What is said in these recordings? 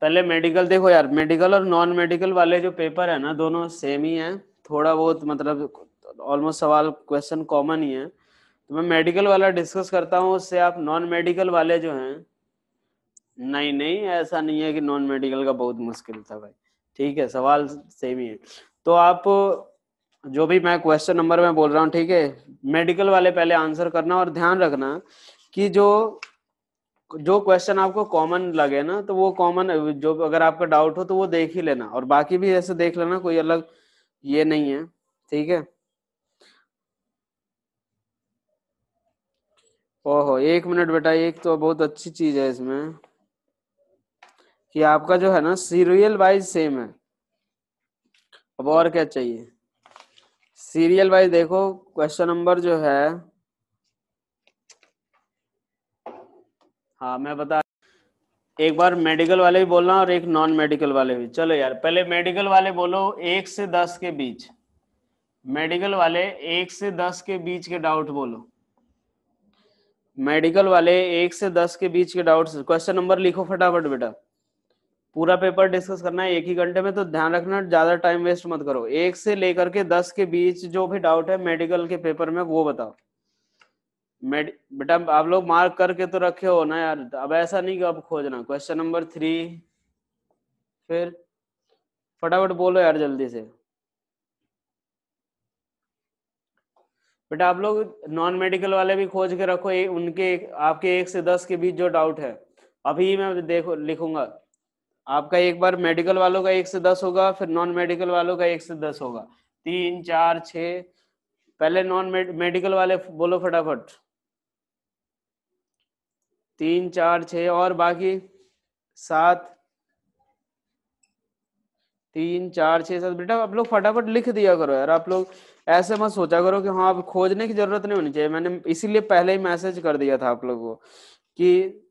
पहले मेडिकल देखो यार, मेडिकल और नॉन मेडिकल वाले जो पेपर है ना दोनों सेम ही है, थोड़ा बहुत मतलब ऑलमोस्ट सवाल क्वेश्चन कॉमन ही है। तो मैं मेडिकल वाला डिस्कस करता हूँ, उससे आप नॉन मेडिकल वाले जो हैं, नहीं नहीं ऐसा नहीं है कि नॉन मेडिकल का बहुत मुश्किल था भाई, ठीक है सवाल सेम ही है। तो आप जो भी मैं क्वेश्चन नंबर में बोल रहा हूँ, ठीक है, मेडिकल वाले पहले आंसर करना, और ध्यान रखना कि जो जो क्वेश्चन आपको कॉमन लगे ना, तो वो कॉमन, जो अगर आपका डाउट हो तो वो देख ही लेना, और बाकी भी ऐसे देख लेना, कोई अलग ये नहीं है, ठीक है। ओहो 1 मिनट बेटा, एक तो बहुत अच्छी चीज है इसमें कि आपका जो है ना सीरियल वाइज सेम है। अब और क्या चाहिए, सीरियल वाइज देखो क्वेश्चन नंबर जो है, हाँ मैं बता, एक बार मेडिकल वाले भी बोलना और एक नॉन मेडिकल वाले भी। चलो यार पहले मेडिकल वाले बोलो 1 से 10 के बीच, मेडिकल वाले 1 से 10 के बीच के डाउट बोलो, मेडिकल वाले 1 से 10 के बीच के डाउट्स। क्वेश्चन नंबर लिखो फटाफट बेटा, पूरा पेपर डिस्कस करना है 1 ही घंटे में, तो ध्यान रखना ज्यादा टाइम वेस्ट मत करो। 1 से लेकर के 10 के बीच जो भी डाउट है मेडिकल के पेपर में वो बताओ। बेटा आप लोग मार्क करके तो रखे हो ना यार, अब ऐसा नहीं कि अब खोजना। क्वेश्चन नंबर 3, फिर फटाफट बोलो यार जल्दी से। बेटा आप लोग नॉन मेडिकल वाले भी खोज के रखो, उनके आपके 1 से 10 के बीच जो डाउट है, अभी मैं देखो लिखूंगा। आपका एक बार मेडिकल वालों का 1 से 10 होगा, फिर नॉन मेडिकल वालों का 1 से 10 होगा, 3 4 6। पहले नॉन मेडिकल वाले बोलो फटाफट, 3 4 6, और बाकी 7, 3 4 6 7। बेटा आप लोग फटाफट लिख दिया करो यार, आप लोग ऐसे मत सोचा करो कि हाँ अब खोजने की जरूरत नहीं होनी चाहिए। मैंने इसीलिए पहले ही मैसेज कर दिया था आप लोगों को कि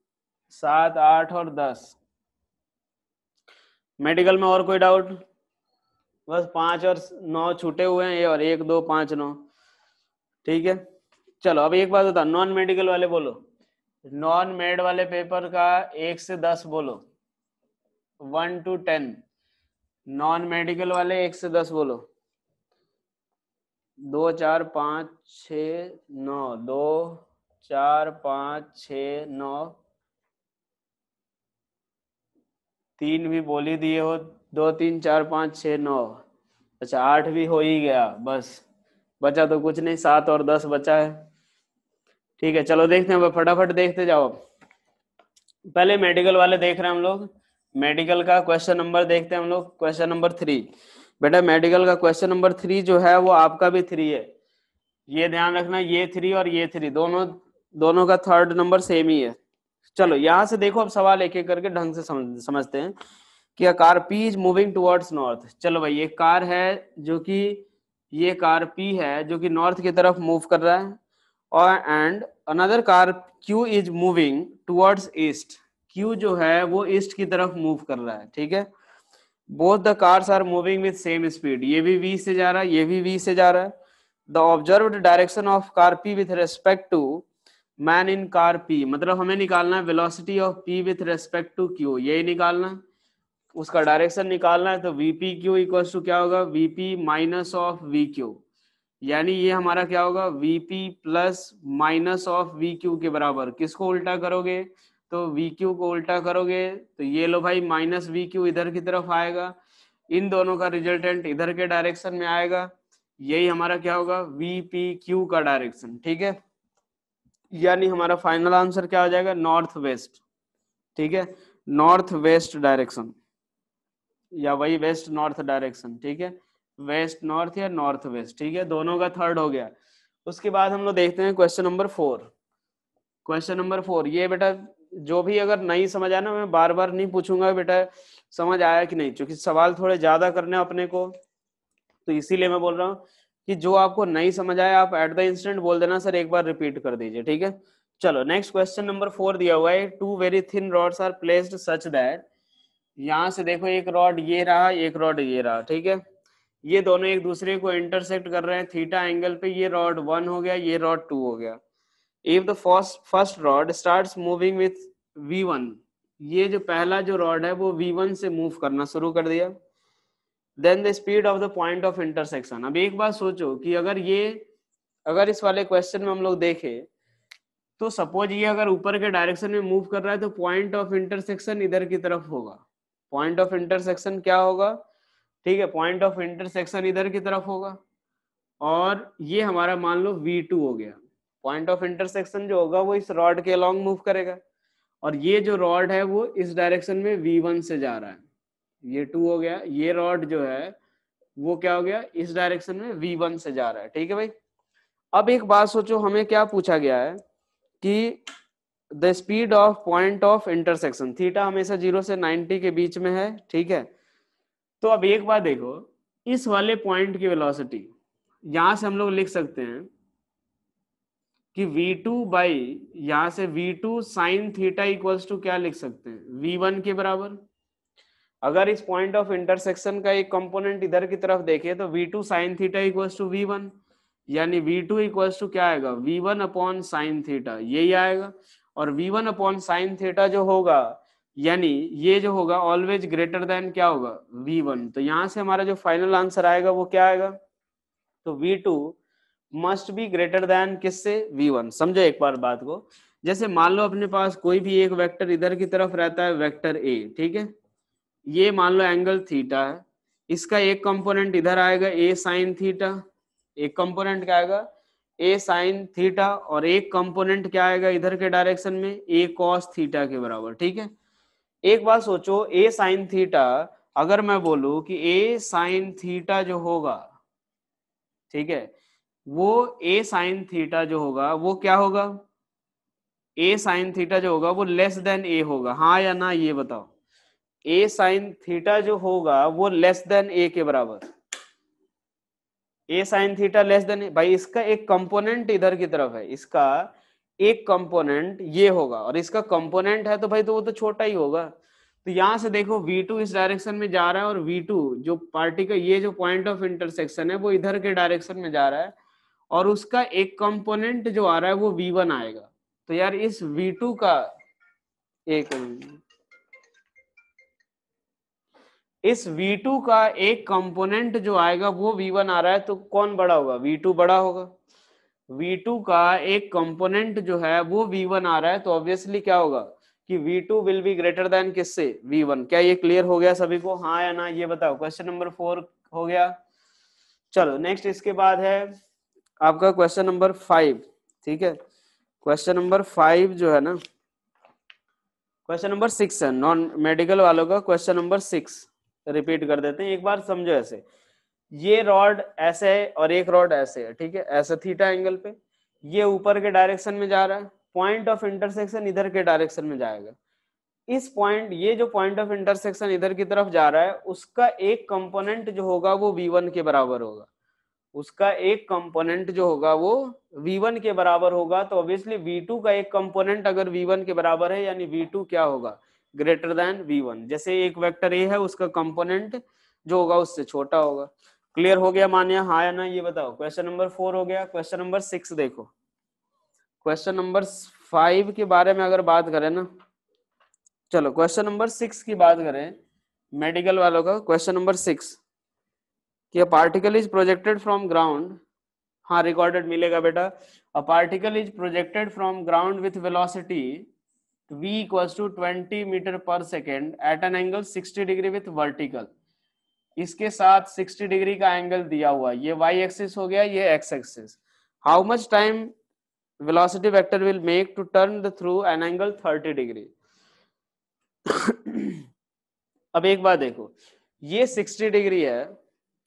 7 8 और 10। मेडिकल में और कोई डाउट? बस 5 और 9 छूटे हुए हैं, ये और 1 2 5 9, ठीक है। चलो अब एक बात बता, नॉन मेडिकल वाले बोलो, नॉन मेड वाले पेपर का 1 से 10 बोलो, 1 to 10। नॉन मेडिकल वाले 1 से 10 बोलो, 2 4 5 6 9, 2 4 5 6 9, 3 भी बोल ही दिए हो, 2 3 4 5 6 9, अच्छा 8 भी हो ही गया, बस बचा तो कुछ नहीं, 7 और 10 बचा है, ठीक है। चलो देखते हैं, फटाफट देखते जाओ। पहले मेडिकल वाले देख रहे हैं हम लोग, मेडिकल का क्वेश्चन नंबर देखते हैं हम लोग, क्वेश्चन नंबर 3। बेटा मेडिकल का क्वेश्चन नंबर 3 जो है वो आपका भी 3 है, ये ध्यान रखना, ये 3 और ये 3 दोनों दोनों का थर्ड नंबर सेम ही है। चलो यहां से देखो, अब सवाल एक एक करके ढंग से समझते हैं कि a car P is moving towards north. चलो भाई ये कार है जो कि, ये कार पी है जो कि नॉर्थ की तरफ मूव कर रहा है, और and another car Q is moving towards east. Q जो है वो ईस्ट की तरफ मूव कर रहा है, ठीक है। Both the cars are moving with same speed, ये भी वी से जा रहा है, ये भी वी से जा रहा है। The observed direction of car P with respect to man in car P, मतलब हमें निकालना है velocity of P with respect to Q, यही निकालना है, उसका डायरेक्शन निकालना है। तो वीपी क्यू इक्वल टू क्या होगा, VP minus of we Q, यानी ये हमारा क्या होगा, VP plus minus of we Q के बराबर। किसको उल्टा करोगे, तो वी क्यू को उल्टा करोगे तो ये लो भाई माइनस वी क्यू इधर की तरफ आएगा, इन दोनों का रिजल्टेंट इधर के डायरेक्शन में आएगा, यही हमारा क्या होगा, वीपी क्यू का डायरेक्शन, ठीक है। यानी हमारा फाइनल आंसर क्या हो जाएगा, नॉर्थ वेस्ट, ठीक है, नॉर्थ वेस्ट डायरेक्शन, या वही वेस्ट नॉर्थ डायरेक्शन, ठीक है, वेस्ट नॉर्थ या नॉर्थ वेस्ट, ठीक है, दोनों का थर्ड हो गया। उसके बाद हम लोग देखते हैं क्वेश्चन नंबर 4। क्वेश्चन नंबर 4 ये बेटा, जो भी अगर नहीं समझ आया ना, मैं बार बार नहीं पूछूंगा बेटा समझ आया कि नहीं, क्योंकि सवाल थोड़े ज्यादा करने अपने को, तो इसीलिए मैं बोल रहा हूँ कि जो आपको नहीं समझ आया आप एट द इंस्टेंट बोल देना सर एक बार रिपीट कर दीजिए, ठीक है। चलो नेक्स्ट क्वेश्चन नंबर 4 दिया हुआ है, 2 very thin rods are placed such that, यहां से देखो एक रॉड ये रहा, एक रॉड ये रहा, ठीक है, ये दोनों एक दूसरे को इंटरसेक्ट कर रहे हैं थीटा एंगल पे, ये रॉड 1 हो गया, ये रॉड 2 हो गया। If the first rod starts moving with v1, ये जो पहला जो रॉड है वो V1 से मूव करना शुरू कर दिया। Then the speed of the point of intersection. अब एक बात सोचो कि अगर इस वाले क्वेश्चन में हम लोग देखें तो सपोज ये अगर ऊपर के डायरेक्शन में मूव कर रहा है तो पॉइंट ऑफ इंटरसेक्शन इधर की तरफ होगा। पॉइंट ऑफ इंटरसेक्शन क्या होगा, ठीक है, पॉइंट ऑफ इंटरसेक्शन इधर की तरफ होगा और ये हमारा मान लो V2 हो गया। पॉइंट ऑफ इंटरसेक्शन जो होगा वो इस रॉड के अलॉन्ग मूव करेगा और ये जो रॉड है वो इस डायरेक्शन में V1 से जा रहा है, ये 2 हो गया। ये रॉड जो है वो क्या हो गया, इस डायरेक्शन में V1 से जा रहा है, ठीक है भाई। अब एक बात सोचो, हमें क्या पूछा गया है कि the speed of point of intersection, theta हमेशा 0 से 90 के बीच में है, ठीक है। तो अब एक बात देखो, इस वाले पॉइंट की वेलोसिटी यहां से हम लोग लिख सकते हैं कि V2 बाई यहां से V2 sine theta equals to क्या लिख सकते हैं, V1 के बराबर। अगर इस पॉइंट ऑफ इंटरसेक्शन का एक कंपोनेंट इधर की तरफ देखें तो V2 sine theta equals to V1, यानी V2 इक्वल्स टू क्या आएगा, V1 अपॉन साइन थीटा, यही आएगा। और V1 अपॉन साइन थीटा जो होगा यानी ये जो होगा ऑलवेज ग्रेटर देन क्या होगा, V1। तो यहां से हमारा जो फाइनल आंसर आएगा वो क्या आएगा, तो V2 must be greater than किससे, V1। समझो एक बार बात को, जैसे मान लो अपने पास कोई भी एक वेक्टर इधर की तरफ रहता है, वेक्टर A, ठीक है। ये मान लो एंगल थीटा है, इसका एक कंपोनेंट इधर आएगा A साइन थीटा, एक कंपोनेंट क्या आएगा A साइन थीटा, और एक कंपोनेंट क्या आएगा इधर के डायरेक्शन में A कॉस थीटा के बराबर, ठीक है। एक बात सोचो, A साइन थीटा, अगर मैं बोलूं कि A साइन थीटा जो होगा, ठीक है, वो A साइन थीटा जो होगा वो क्या होगा, A साइन थीटा जो होगा वो लेस देन A होगा, हाँ या ना ये बताओ। A साइन थीटा जो होगा वो लेस देन A के बराबर, A sine theta less than भाई, इसका एक कंपोनेंट इधर की तरफ है, इसका एक कंपोनेंट ये होगा और इसका कंपोनेंट है तो भाई तो वो तो छोटा ही होगा। तो यहां से देखो V2 इस डायरेक्शन में जा रहा है और V2 जो पार्टिकल, ये जो पॉइंट ऑफ इंटरसेक्शन है वो इधर के डायरेक्शन में जा रहा है और उसका एक कंपोनेंट जो आ रहा है वो V1 आएगा। तो यार इस V2 का इस V2 का एक कंपोनेंट जो आएगा वो V1 आ रहा है, तो कौन बड़ा होगा, V2 बड़ा होगा। V2 का एक कंपोनेंट जो है वो V1 आ रहा है, तो ऑब्वियसली क्या होगा कि V2 will be greater than किससे, V1। क्या ये क्लियर हो गया सभी को, हाँ या ना ये बताओ। क्वेश्चन नंबर 4 हो गया। चलो नेक्स्ट, इसके बाद है आपका क्वेश्चन नंबर 5, ठीक है। क्वेश्चन नंबर 5 जो है ना, क्वेश्चन नंबर 6 है, नॉन मेडिकल वालों का क्वेश्चन नंबर 6 रिपीट कर देते हैं, एक बार समझो। ऐसे ये रॉड ऐसे है और एक रॉड ऐसे है, ठीक है, ऐसे थीटा एंगल पे, ये ऊपर के डायरेक्शन में जा रहा है, पॉइंट ऑफ इंटरसेक्शन इधर के डायरेक्शन में जाएगा। इस पॉइंट, ये जो पॉइंट ऑफ इंटरसेक्शन इधर की तरफ जा रहा है उसका एक कंपोनेंट जो होगा वो V1 के बराबर होगा, उसका एक कंपोनेंट जो होगा वो V1 के बराबर होगा। तो ऑब्वियसली V2 का एक कंपोनेंट अगर V1 के बराबर है यानी V2 क्या होगा, ग्रेटर देन V1। जैसे एक वेक्टर A है उसका कंपोनेंट जो होगा उससे छोटा होगा। क्लियर हो गया मान्य, हाँ या ना ये बताओ। क्वेश्चन नंबर 4 हो गया। क्वेश्चन नंबर 6 देखो। क्वेश्चन नंबर 5 के बारे में अगर बात करें ना, चलो क्वेश्चन नंबर 6 की बात करें मेडिकल वालों का। क्वेश्चन नंबर 6 कि a particle is projected from ground, हाँ रिकॉर्डेड मिलेगा बेटा। A particle is projected from ground with velocity v equals to 20 metre per second at an angle 60 degree with vertical. इसके साथ 60 डिग्री का angle दिया हुआ, ये y एक्सिस हो गया, ये x axis. How much time velocity vector will make to turn the through an angle 30 degree. अब एक बात देखो, ये 60 डिग्री है,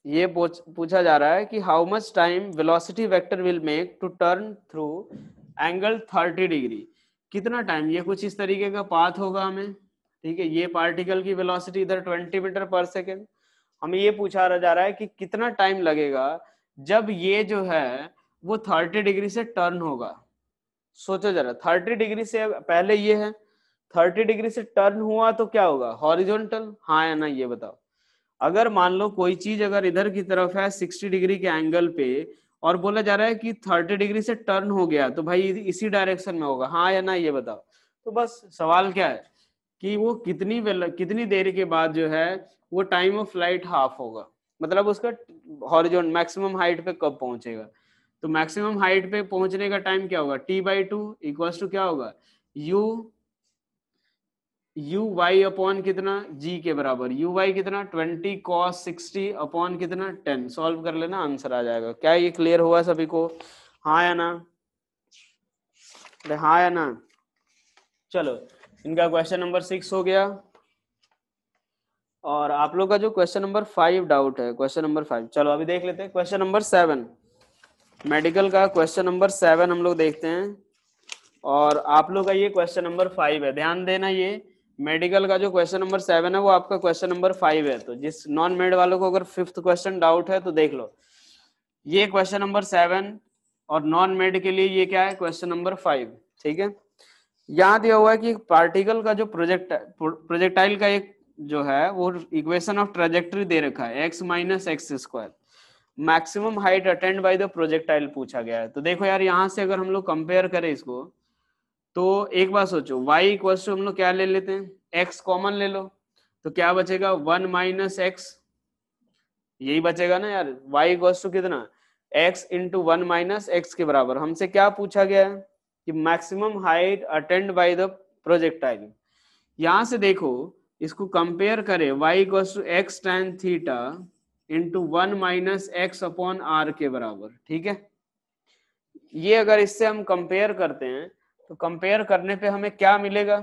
ये पूछा जा रहा है कि how much time velocity vector will make to turn through angle 30 degree. कितना टाइम, ये कुछ इस तरीके का पाथ होगा हमें, ठीक है। ये पार्टिकल की वेलोसिटी इधर 20 मीटर पर सेकेंड, हमें ये पूछा जा रहा है कि कितना टाइम लगेगा जब ये जो है वो 30 डिग्री से टर्न होगा। सोचो जरा, 30 डिग्री से पहले ये है, 30 डिग्री से टर्न हुआ तो क्या होगा, हॉरिजॉन्टल, हाँ या ना ये बताओ। अगर मान लो कोई चीज अगर इधर की तरफ है 60 डिग्री के एंगल पे और बोला जा रहा है कि 30 डिग्री से टर्न हो गया, तो भाई इसी डायरेक्शन में होगा, हाँ या ना ये बताओ। तो बस सवाल क्या है कि वो कितनी देर के बाद जो है वो टाइम ऑफ फ्लाइट हाफ होगा, मतलब उसका हॉरिजॉन मैक्सिमम हाइट पे कब पहुंचेगा। तो मैक्सिमम हाइट पे पहुंचने का टाइम क्या होगा, t/2 इक्वल्स टू क्या होगा, यू वाई अपॉन कितना, जी के बराबर, यू वाई कितना 20 cos 60 अपॉन कितना 10। सॉल्व कर लेना, आंसर आ जाएगा। क्या ये क्लियर हुआ सभी को, हाँ या ना, अरे हाँ या ना। चलो इनका क्वेश्चन नंबर 6 हो गया। और आप लोग का जो क्वेश्चन नंबर 5 डाउट है, क्वेश्चन नंबर 5 चलो अभी देख लेते हैं। क्वेश्चन नंबर 7 मेडिकल का क्वेश्चन नंबर 7 हम लोग देखते हैं। और आप लोग का ये क्वेश्चन नंबर 5 है, ध्यान देना। ये मेडिकल का जो क्वेश्चन नंबर 7 है वो आपका क्वेश्चन नंबर 5 है। तो जिस नॉन मेड वालों को अगर 5th क्वेश्चन डाउट है तो देख लो, ये क्वेश्चन नंबर 7 और नॉन मेड के लिए ये क्या है, क्वेश्चन नंबर 5। ठीक है, यहाँ दिया हुआ है कि पार्टिकल का जो प्रोजेक्टाइल का एक जो है वो इक्वेशन ऑफ ट्रेजेक्टरी दे रखा है x minus x square, maximum height attained by the projectile पूछा गया है। तो देखो यार, यहाँ से अगर हम लोग कंपेयर करें इसको, तो एक बात सोचो, y इक्वल टू हम लोग क्या ले लेते हैं, x कॉमन ले लो, तो क्या बचेगा 1 माइनस एक्स, यही बचेगा ना यार। y इक्वल टू कितना, x इंटू 1 माइनस एक्स के बराबर। हमसे क्या पूछा गया है कि maximum height attained by the projectile. यहां से देखो, इसको कंपेयर करें, y equal to x tan theta into 1 minus x upon r के बराबर। ठीक है, ये अगर इससे हम कंपेयर करते हैं तो कंपेयर करने पे हमें क्या मिलेगा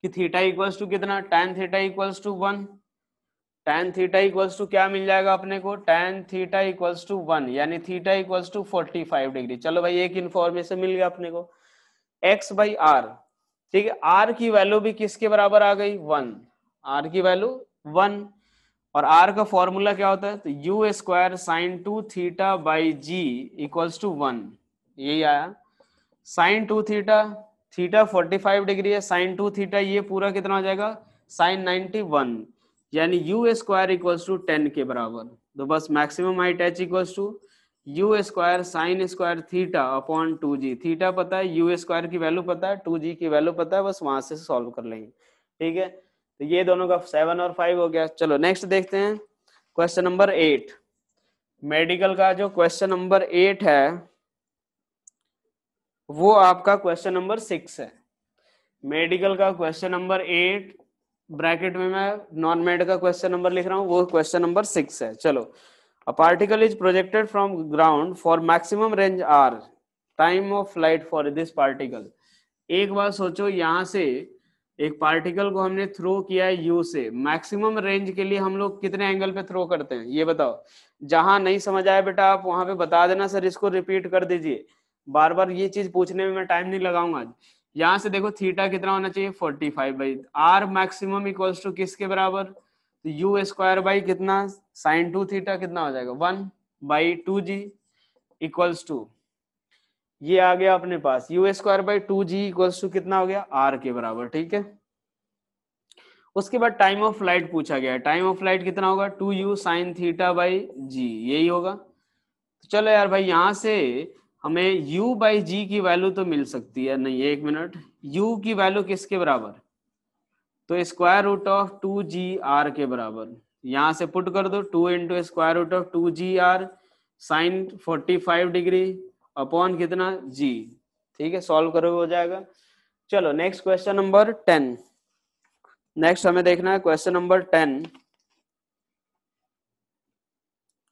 कि थीटा इक्वल्स टू कितना, tan theta equals to 1, tan theta equals to क्या मिल जाएगा अपने को, tan थीटा इक्वल्स टू 1, यानी थीटा इक्वल्स टू 45 डिग्री। चलो भाई, एक इन्फॉर्मेशन मिल गया अपने को, x बाई आर। ठीक है, r की वैल्यू भी किसके बराबर आ गई, 1, r की वैल्यू 1। और r का फॉर्मूला क्या होता है, तो u square sine 2 theta by g equals to 1, यही आया। साइन 2 थीटा, थीटा 45 डिग्री है, साइन 2 थीटा ये पूरा कितना हो जाएगा, साइन 91, यानी यू स्क्वायर इक्वल्स टू 10 के बराबर। तो बस maximum height h equals to u square sine square theta upon 2g। Theta पता है, यू स्क्वायर की वैल्यू पता है, 2g की वैल्यू पता है, बस वहां से सॉल्व कर लेंगे। ठीक है, तो ये दोनों का 7 और 5 हो गया। चलो नेक्स्ट देखते हैं क्वेश्चन नंबर 8। मेडिकल का जो क्वेश्चन नंबर 8 है वो आपका क्वेश्चन नंबर 6 है। मेडिकल का क्वेश्चन नंबर 8 ब्रैकेट में मैं नॉन मेड का क्वेश्चन नंबर लिख रहा हूं, वो क्वेश्चन नंबर 6 है। चलो, a particle is projected from ground for maximum range r, time of flight for this particle. एक बार सोचो, यहां से एक पार्टिकल को हमने थ्रो किया है यू से, मैक्सिमम रेंज के लिए हम लोग कितने एंगल पे थ्रो करते हैं ये बताओ। जहां नहीं समझ आया बेटा आप वहां पे बता देना, सर इसको रिपीट कर दीजिए, बार बार ये चीज पूछने में मैं टाइम नहीं लगाऊंगा आज। यहाँ से देखो थीटा कितना होना चाहिए 45 by r, maximum equals to किसके बराबर, तो यू स्क्वायर बाई कितना, साइन 2 थीटा कितना हो जाएगा 1 बाई 2g इक्वल्स टू, ये आ गया अपने पास u square by 2g equals to कितना हो गया, आर के बराबर। ठीक है, उसके बाद टाइम ऑफ फ्लाइट पूछा गया है, टाइम ऑफ फ्लाइट कितना होगा 2u साइन थीटा बाई जी, यही होगा। तो चलो यार भाई, यहां से हमें u बाई जी की वैल्यू तो मिल सकती है, नहीं एक मिनट, u की वैल्यू किसके बराबर, तो स्क्वायर रूट ऑफ 2gr के बराबर। यहां से पुट कर दो 2 into square root of 2gr sine 45 degree upon कितना g। ठीक है, सॉल्व करोगे हो जाएगा। चलो नेक्स्ट क्वेश्चन नंबर 10। नेक्स्ट हमें देखना है क्वेश्चन नंबर 10।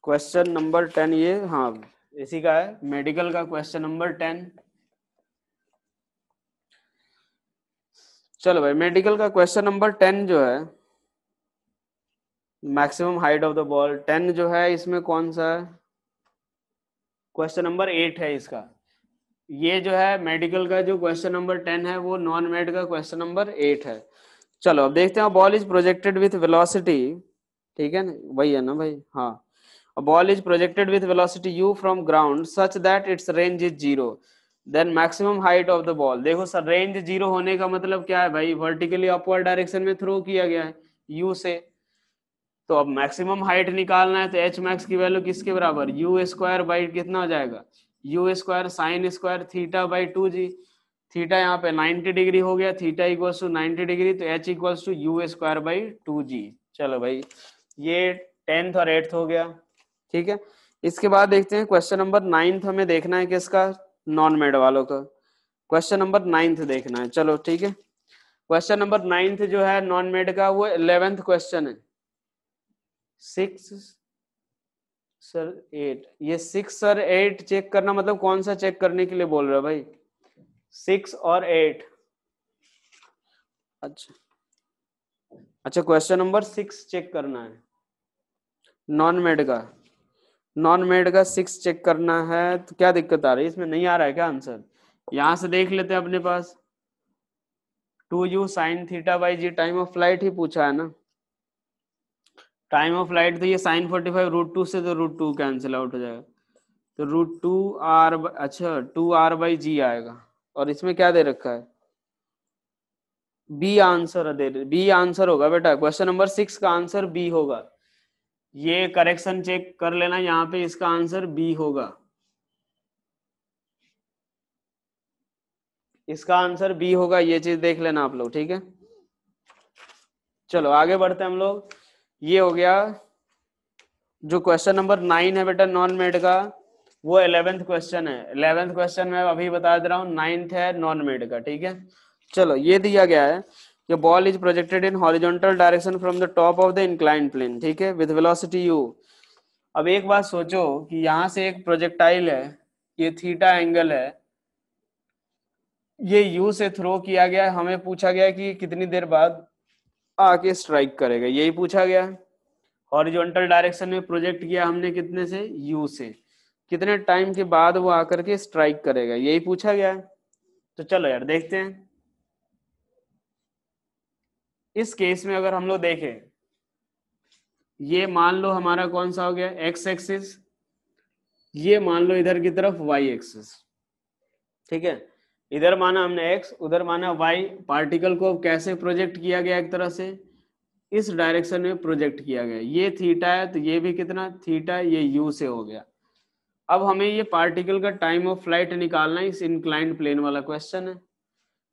क्वेश्चन नंबर 10 ये हाँ इसी का है, मेडिकल का क्वेश्चन नंबर 10। चलो भाई, मेडिकल का क्वेश्चन नंबर 10 जो है, maximum height of the ball 10 जो है, इसमें कौन सा है, क्वेश्चन नंबर 8 है इसका। ये जो है मेडिकल का जो क्वेश्चन नंबर 10 है वो नॉन मेड का क्वेश्चन नंबर 8 है। चलो अब देखते हैं, ball is projected with velocity, ठीक है ना, वही है ना भाई, हाँ। A ball is projected with velocity u from ground such that its range is 0, then maximum height of the ball। देखो सर, रेंज 0 होने का मतलब क्या है भाई, वर्टिकली अपवर्ड डायरेक्शन में थ्रो किया गया है u से। तो अब मैक्सिमम हाइट निकालना है तो एच मैक्स की वैल्यू किसके बराबर, यू स्क्वायर बाई कितना हो जाएगा, u square sine square theta by 2g। Theta यहाँ पे 90 डिग्री हो गया, थीटा इक्वल्स टू 90 डिग्री, तो h equals to u square by 2g। चलो भाई ये 10th और 8th हो गया, ठीक है। इसके बाद देखते हैं क्वेश्चन नंबर 9th हमें देखना है किसका, नॉन मेड वालों का। क्वेश्चन नंबर 9th देखना है, चलो ठीक है। क्वेश्चन नंबर 9th जो है नॉन मेड का, वो 11th क्वेश्चन है। 6 सर 8, ये 6 सर 8 चेक करना मतलब कौन सा चेक करने के लिए बोल रहे हो भाई? 6 और 8, अच्छा अच्छा, क्वेश्चन नंबर 6 चेक करना है नॉन मेड का। नॉन मेड का 6 चेक करना है, तो क्या दिक्कत आ रही है इसमें? नहीं आ रहा है क्या आंसर? यहां से देख लेते हैं अपने पास, 2u sine theta by g, time of flight ही पूछा है ना। टाइम ऑफ फ्लाइट तो ये साइन 45 √2 से, तो √2 कैंसिल आउट हो जाएगा, तो √2r, अच्छा 2r बाई जी आएगा। और इसमें क्या दे रखा है? बी आंसर दे, बी आंसर होगा बेटा, क्वेश्चन नंबर 6 का आंसर बी होगा। ये करेक्शन चेक कर लेना, यहाँ पे इसका आंसर बी होगा, इसका आंसर बी होगा, ये चीज देख लेना आप लोग, ठीक है। चलो आगे बढ़ते हैं हम लोग। ये हो गया जो क्वेश्चन नंबर 9 है बेटा नॉन मेड का, वो 11th क्वेश्चन है। 11th क्वेश्चन में अभी बता दे रहा हूँ, 9th है नॉन मेड का, ठीक है। चलो ये दिया गया है कि ball is projected in horizontal direction from the top of the inclined plane, ठीक है, विद वेलोसिटी u। अब एक बात सोचो कि यहाँ से एक प्रोजेक्टाइल है, ये थीटा एंगल है, ये u से थ्रो किया गया है, हमें पूछा गया है कि कितनी देर बाद आके स्ट्राइक करेगा, यही पूछा गया है। हॉरिजॉन्टल डायरेक्शन में प्रोजेक्ट किया हमने, कितने से? u से, कितने टाइम के बाद वो आकर के स्ट्राइक करेगा, यही पूछा गया है। तो चलो यार देखते हैं। इस केस में अगर हम लोग देखें, ये मान लो हमारा कौन सा हो गया, एक्स एक्सिस, ये मान लो इधर की तरफ वाई एक्सिस, ठीक है। इधर माना हमने एक्स, उधर माना वाई। पार्टिकल को कैसे प्रोजेक्ट किया गया? एक तरह से इस डायरेक्शन में प्रोजेक्ट किया गया, ये थीटा है तो ये भी कितना थीटा, ये यू से हो गया। अब हमें ये पार्टिकल का टाइम ऑफ फ्लाइट निकालना है, इस इंक्लाइंड प्लेन वाला क्वेश्चन है।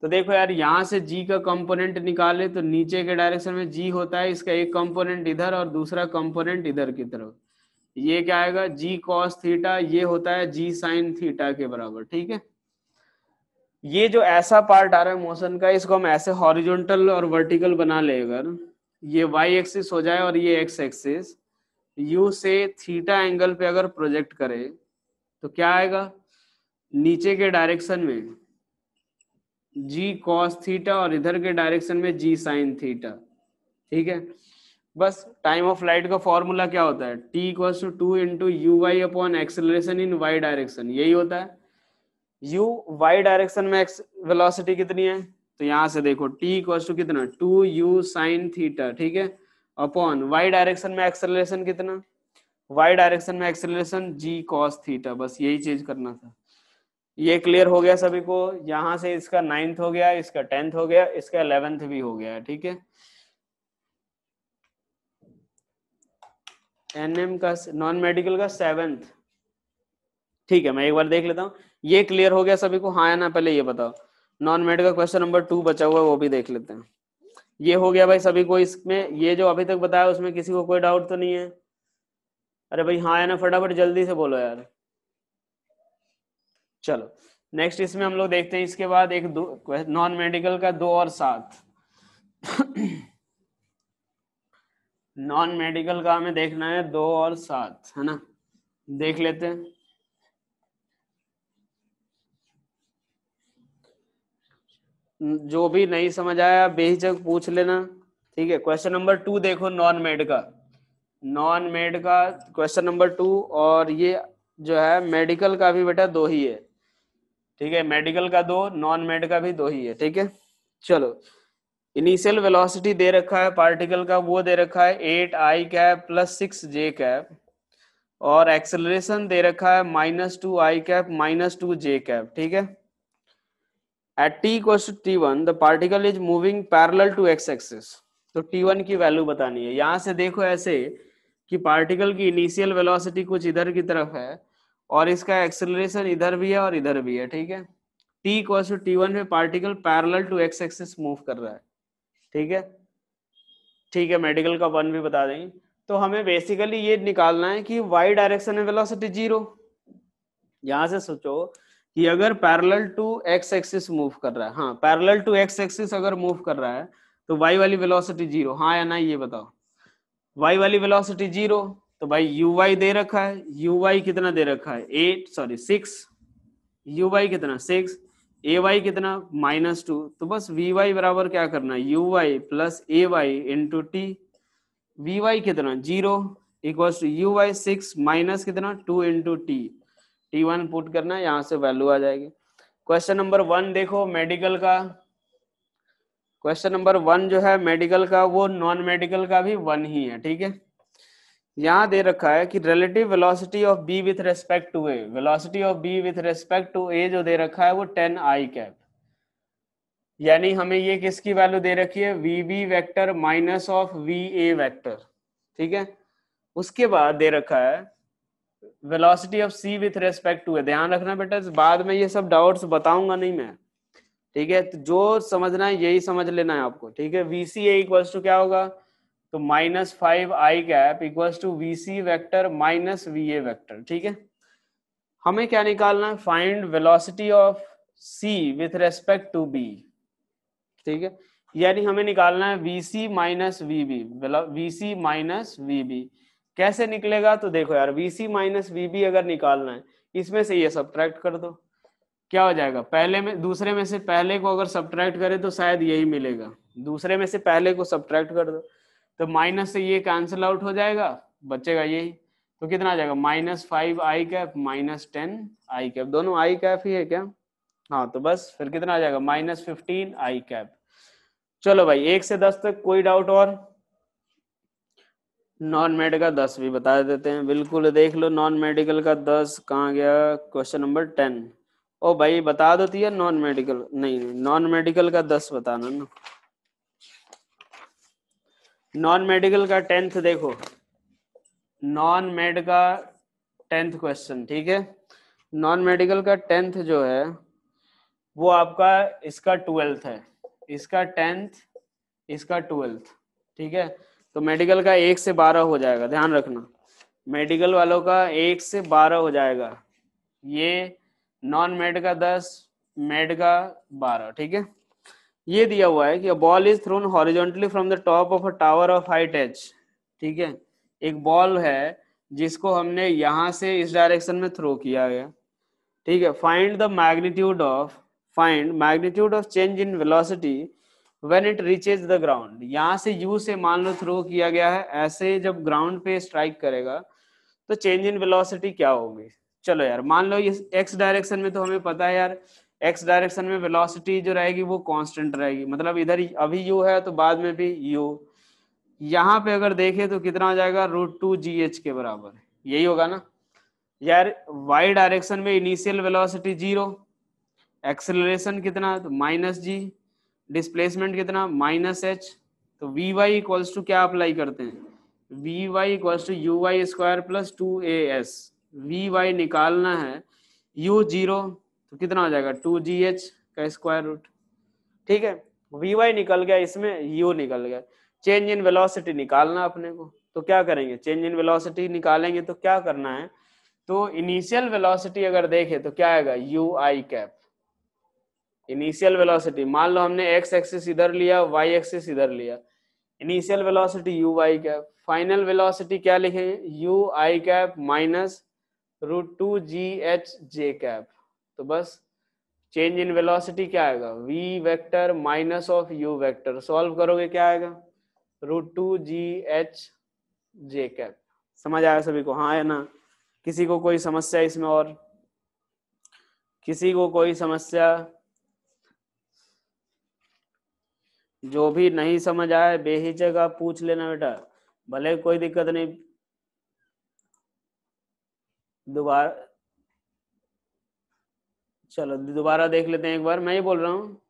तो देखो यार, यहाँ से g का कंपोनेंट निकाले तो नीचे के डायरेक्शन में g होता है, इसका एक कंपोनेंट इधर और दूसरा कंपोनेंट इधर की तरफ, ये क्या आएगा? g cos थीटा, ये होता है g sin थीटा के बराबर, ठीक है। ये जो ऐसा पार्ट आ रहा है मोशन का, इसको हम ऐसे हॉरिजॉन्टल और वर्टिकल बना ले, अगर ये y एक्सिस हो जाए और ये x एक्सिस, u से थीटा एंगल पे अगर प्रोजेक्ट करे तो क्या आएगा? नीचे के डायरेक्शन में g cos थीटा और इधर के डायरेक्शन में g sin थीटा, ठीक है। बस टाइम ऑफ फ्लाइट का फॉर्मूला क्या होता है? t equals to 2 into u y upon acceleration in y direction, यही होता है। u y डायरेक्शन में वेलोसिटी कितनी है? तो यहां से देखो t इक्वल्स टू कितना, 2u sin थीटा, ठीक है, अपॉन y डायरेक्शन में एक्सेलरेशन कितना, y डायरेक्शन में एक्सेलरेशन g cos थीटा, बस यही चीज करना था। ये क्लियर हो गया सभी को? यहां से इसका 9th हो गया, इसका 10th हो गया, इसका 11th भी हो गया, ठीक है। एनएम का नॉन मेडिकल का 7th, ठीक है। मैं एक बार देख लेता हूँ, ये क्लियर हो गया सभी को, हाँ या ना? पहले ये बताओ, नॉन मेड का क्वेश्चन नंबर 2 बचा हुआ है, वो भी देख लेते हैं। ये हो गया भाई सभी को? इसमें ये जो अभी तक बताया उसमें किसी को कोई डाउट तो नहीं है? अरे भाई हाँ या ना, फटाफट जल्दी से बोलो यार। चलो नेक्स्ट इसमें हम लोग देखते हैं, इसके बाद एक नॉन मेडिकल का 2 और 7। नॉन मेडिकल का हमें देखना है 2 और 7, है ना? देख लेते हैं। जो भी नहीं समझ आया बेहिचक पूछ लेना, ठीक है। क्वेश्चन नंबर 2 देखो, नॉन मेड का, नॉन मेड का क्वेश्चन नंबर 2, और ये जो है मेडिकल का भी बेटा 2 ही है, ठीक है। मेडिकल का 2, नॉन मेड का भी 2 ही है, ठीक है। चलो इनिशियल वेलोसिटी दे रखा है पार्टिकल का, वो दे रखा है 8i cap plus 6j cap, और एक्सेलरेशन दे रखा है -2i कैप -2j कैप, ठीक है। At t equals to t1, the particle is moving parallel to x axis। तो t1 की वैल्यू बतानी है। यहां से देखो ऐसे कि पार्टिकल की इनिशियल वेलोसिटी कुछ इधर की तरफ है, और इसका एक्सेलरेशन इधर भी है और इधर भी है, ठीक है। t इक्वल टू t1 में particle parallel to x axis move कर रहा है, ठीक है। ठीक है, मेडिकल का 1 भी बता देंगे। तो हमें बेसिकली ये निकालना है कि y डायरेक्शन में वेलोसिटी 0। यहां से सोचो कि अगर parallel to x axis move कर रहा है, हाँ पैरेलल टू x एक्सिस अगर मूव कर रहा है तो y वाली वेलोसिटी 0, हाँ या ना ये बताओ। y वाली वेलोसिटी 0, तो भाई uy दे रखा है, uy कितना दे रखा है 6, uy कितना 6, ay कितना -2, तो बस vy बराबर क्या करना है uy plus ay into T. vy कितना 0 इक्वल्स टू uy 6 माइनस कितना 2 इंटू टी। t1 पुट करना है, यहाँ से वैल्यू आ जाएगी। क्वेश्चन नंबर 1 देखो मेडिकल का, क्वेश्चन नंबर 1 जो है मेडिकल का वो नॉन मेडिकल का भी 1 ही है, ठीक है। यहाँ दे रखा है कि relative velocity of B with respect to A, velocity of B with respect to A जो दे रखा है वो 10 आई कैप, यानी हमें ये किसकी वैल्यू दे रखी है V B vector minus of V A vector, ठीक है। उसके बाद दे रखा है velocity of C with respect to A, ध्यान रखना बेटा बाद में ये सब डाउट्स बताऊंगा नहीं मैं, ठीक है। तो जो समझना है यही समझ लेना है आपको, ठीक है। V C A equals to क्या होगा, तो -5 i cap equals to V C vector minus V A vector, ठीक है। हमें क्या निकालना है, find velocity of C with respect to B, ठीक है। यानी हमें निकालना है VC minus VB, VC minus VB कैसे निकलेगा, तो देखो यार वीसी माइनस वीबी अगर निकालना है इसमें से ये सब्ट्रैक्ट कर दो, क्या हो जाएगा, पहले में दूसरे में से पहले को अगर सब्ट्रैक्ट करें तो शायद यही मिलेगा, दूसरे में से पहले को सब्ट्रैक्ट कर दो तो माइनस से ये कैंसिल आउट हो जाएगा, बचेगा यही, तो कितना आ जाएगा -5 आई कैप -10 आई कैप, दोनों आई कैप ही है क्या, हाँ तो बस फिर कितना आ जाएगा -15 आई कैप। चलो भाई 1 से 10 तक कोई डाउट और, नॉन मेड का 10 भी बता देते हैं, बिल्कुल देख लो नॉन मेडिकल का 10 कहाँ गया, क्वेश्चन नंबर 10, ओ भाई बता दो तो नॉन मेडिकल नहीं, नॉन मेडिकल का 10 बताना ना। नॉन मेडिकल का 10th देखो, नॉन मेड का 10th क्वेश्चन, ठीक है। नॉन मेडिकल का 10th जो है वो आपका इसका 12th है, इसका 10th इसका 12th, ठीक है। तो मेडिकल का 1 से 12 हो जाएगा, ध्यान रखना मेडिकल वालों का 1 से 12 हो जाएगा, ये नॉन मेड का 10 मेड का 12, ठीक है। ये दिया हुआ है कि a ball is throne horizontally from the top of a tower of height h, ठीक है। एक बॉल है जिसको हमने यहां से इस डायरेक्शन में थ्रो किया गया, ठीक है। Find the magnitude of change in velocity when it reaches the ground, यहाँ से u से मान लो थ्रो किया गया है, ऐसे जब ग्राउंड पे स्ट्राइक करेगा तो चेंज इन वेलोसिटी क्या होगी। चलो यार मान लो इस x डायरेक्शन में तो हमें पता है यार x डायरेक्शन में वेलोसिटी जो रहेगी वो कांस्टेंट रहेगी, मतलब इधर अभी u है तो बाद में भी u, यहाँ पे अगर देखें तो कितना आ जाएगा √2gh के बराबर, यही होगा ना यार। y डायरेक्शन में इनिशियल वेलोसिटी 0, एक्सेलरेशन कितना तो -g, डिस्प्लेसमेंट कितना -h, तो vy इक्वल्स टू क्या अप्लाई करते हैं, vy equals to uy square plus 2as, vy निकालना है u0 तो कितना हो जाएगा 2gh का स्क्वायर रूट, ठीक है। vy निकल गया, इसमें u निकल गया, चेंज इन वेलोसिटी निकालना अपने को, तो क्या करेंगे चेंज इन वेलोसिटी निकालेंगे तो क्या करना है, तो इनिशियल वेलोसिटी अगर देखें तो क्या आएगा u i cap, initial velocity मान लो हमने x एक्सिस इधर लिया y एक्सिस इधर लिया, initial velocity u i cap, final velocity क्या लिखेंगे u i cap minus √2gh j cap, तो बस चेंज इन वेलोसिटी क्या आएगा v vector minus of u vector, solve करोगे क्या आएगा √2gh j कैप। समझ आया सभी को, हाँ है ना, किसी को कोई समस्या इसमें, और किसी को कोई समस्या, जो भी नहीं समझ आए बेहिचक आप पूछ लेना बेटा, भले कोई दिक्कत नहीं, दोबारा चलो दोबारा देख लेते हैं एक बार, मैं ही बोल रहा हूँ।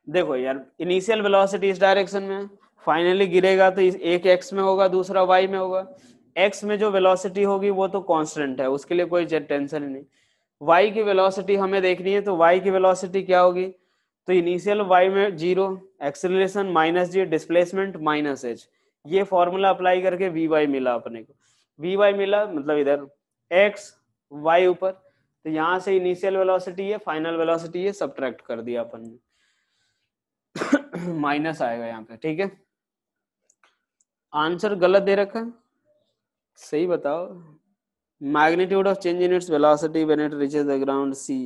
देखो यार इनिशियल वेलोसिटी इस डायरेक्शन में, फाइनली गिरेगा तो एक x में होगा दूसरा y में होगा, x में जो वेलोसिटी होगी वो तो कांस्टेंट है, उसके लिए कोई टेंशन नहीं, y की वेलोसिटी हमें देखनी है, तो y की वेलोसिटी क्या होगी, तो इनिशियल y में 0, एक्सेलरेशन -g, डिस्प्लेसमेंट -h, ये फॉर्मूला अप्लाई करके vy मिला अपने को। vy मिला मतलब इधर x y ऊपर, तो यहां से इनिशियल वेलोसिटी है, फाइनल वेलोसिटी है, सब्ट्रैक्ट कर दिया अपन ने, माइनस आएगा यहाँ पे, ठीक है। आंसर गलत दे रखा है, सही बताओ। Magnitude of change in its velocity when it reaches the ground C.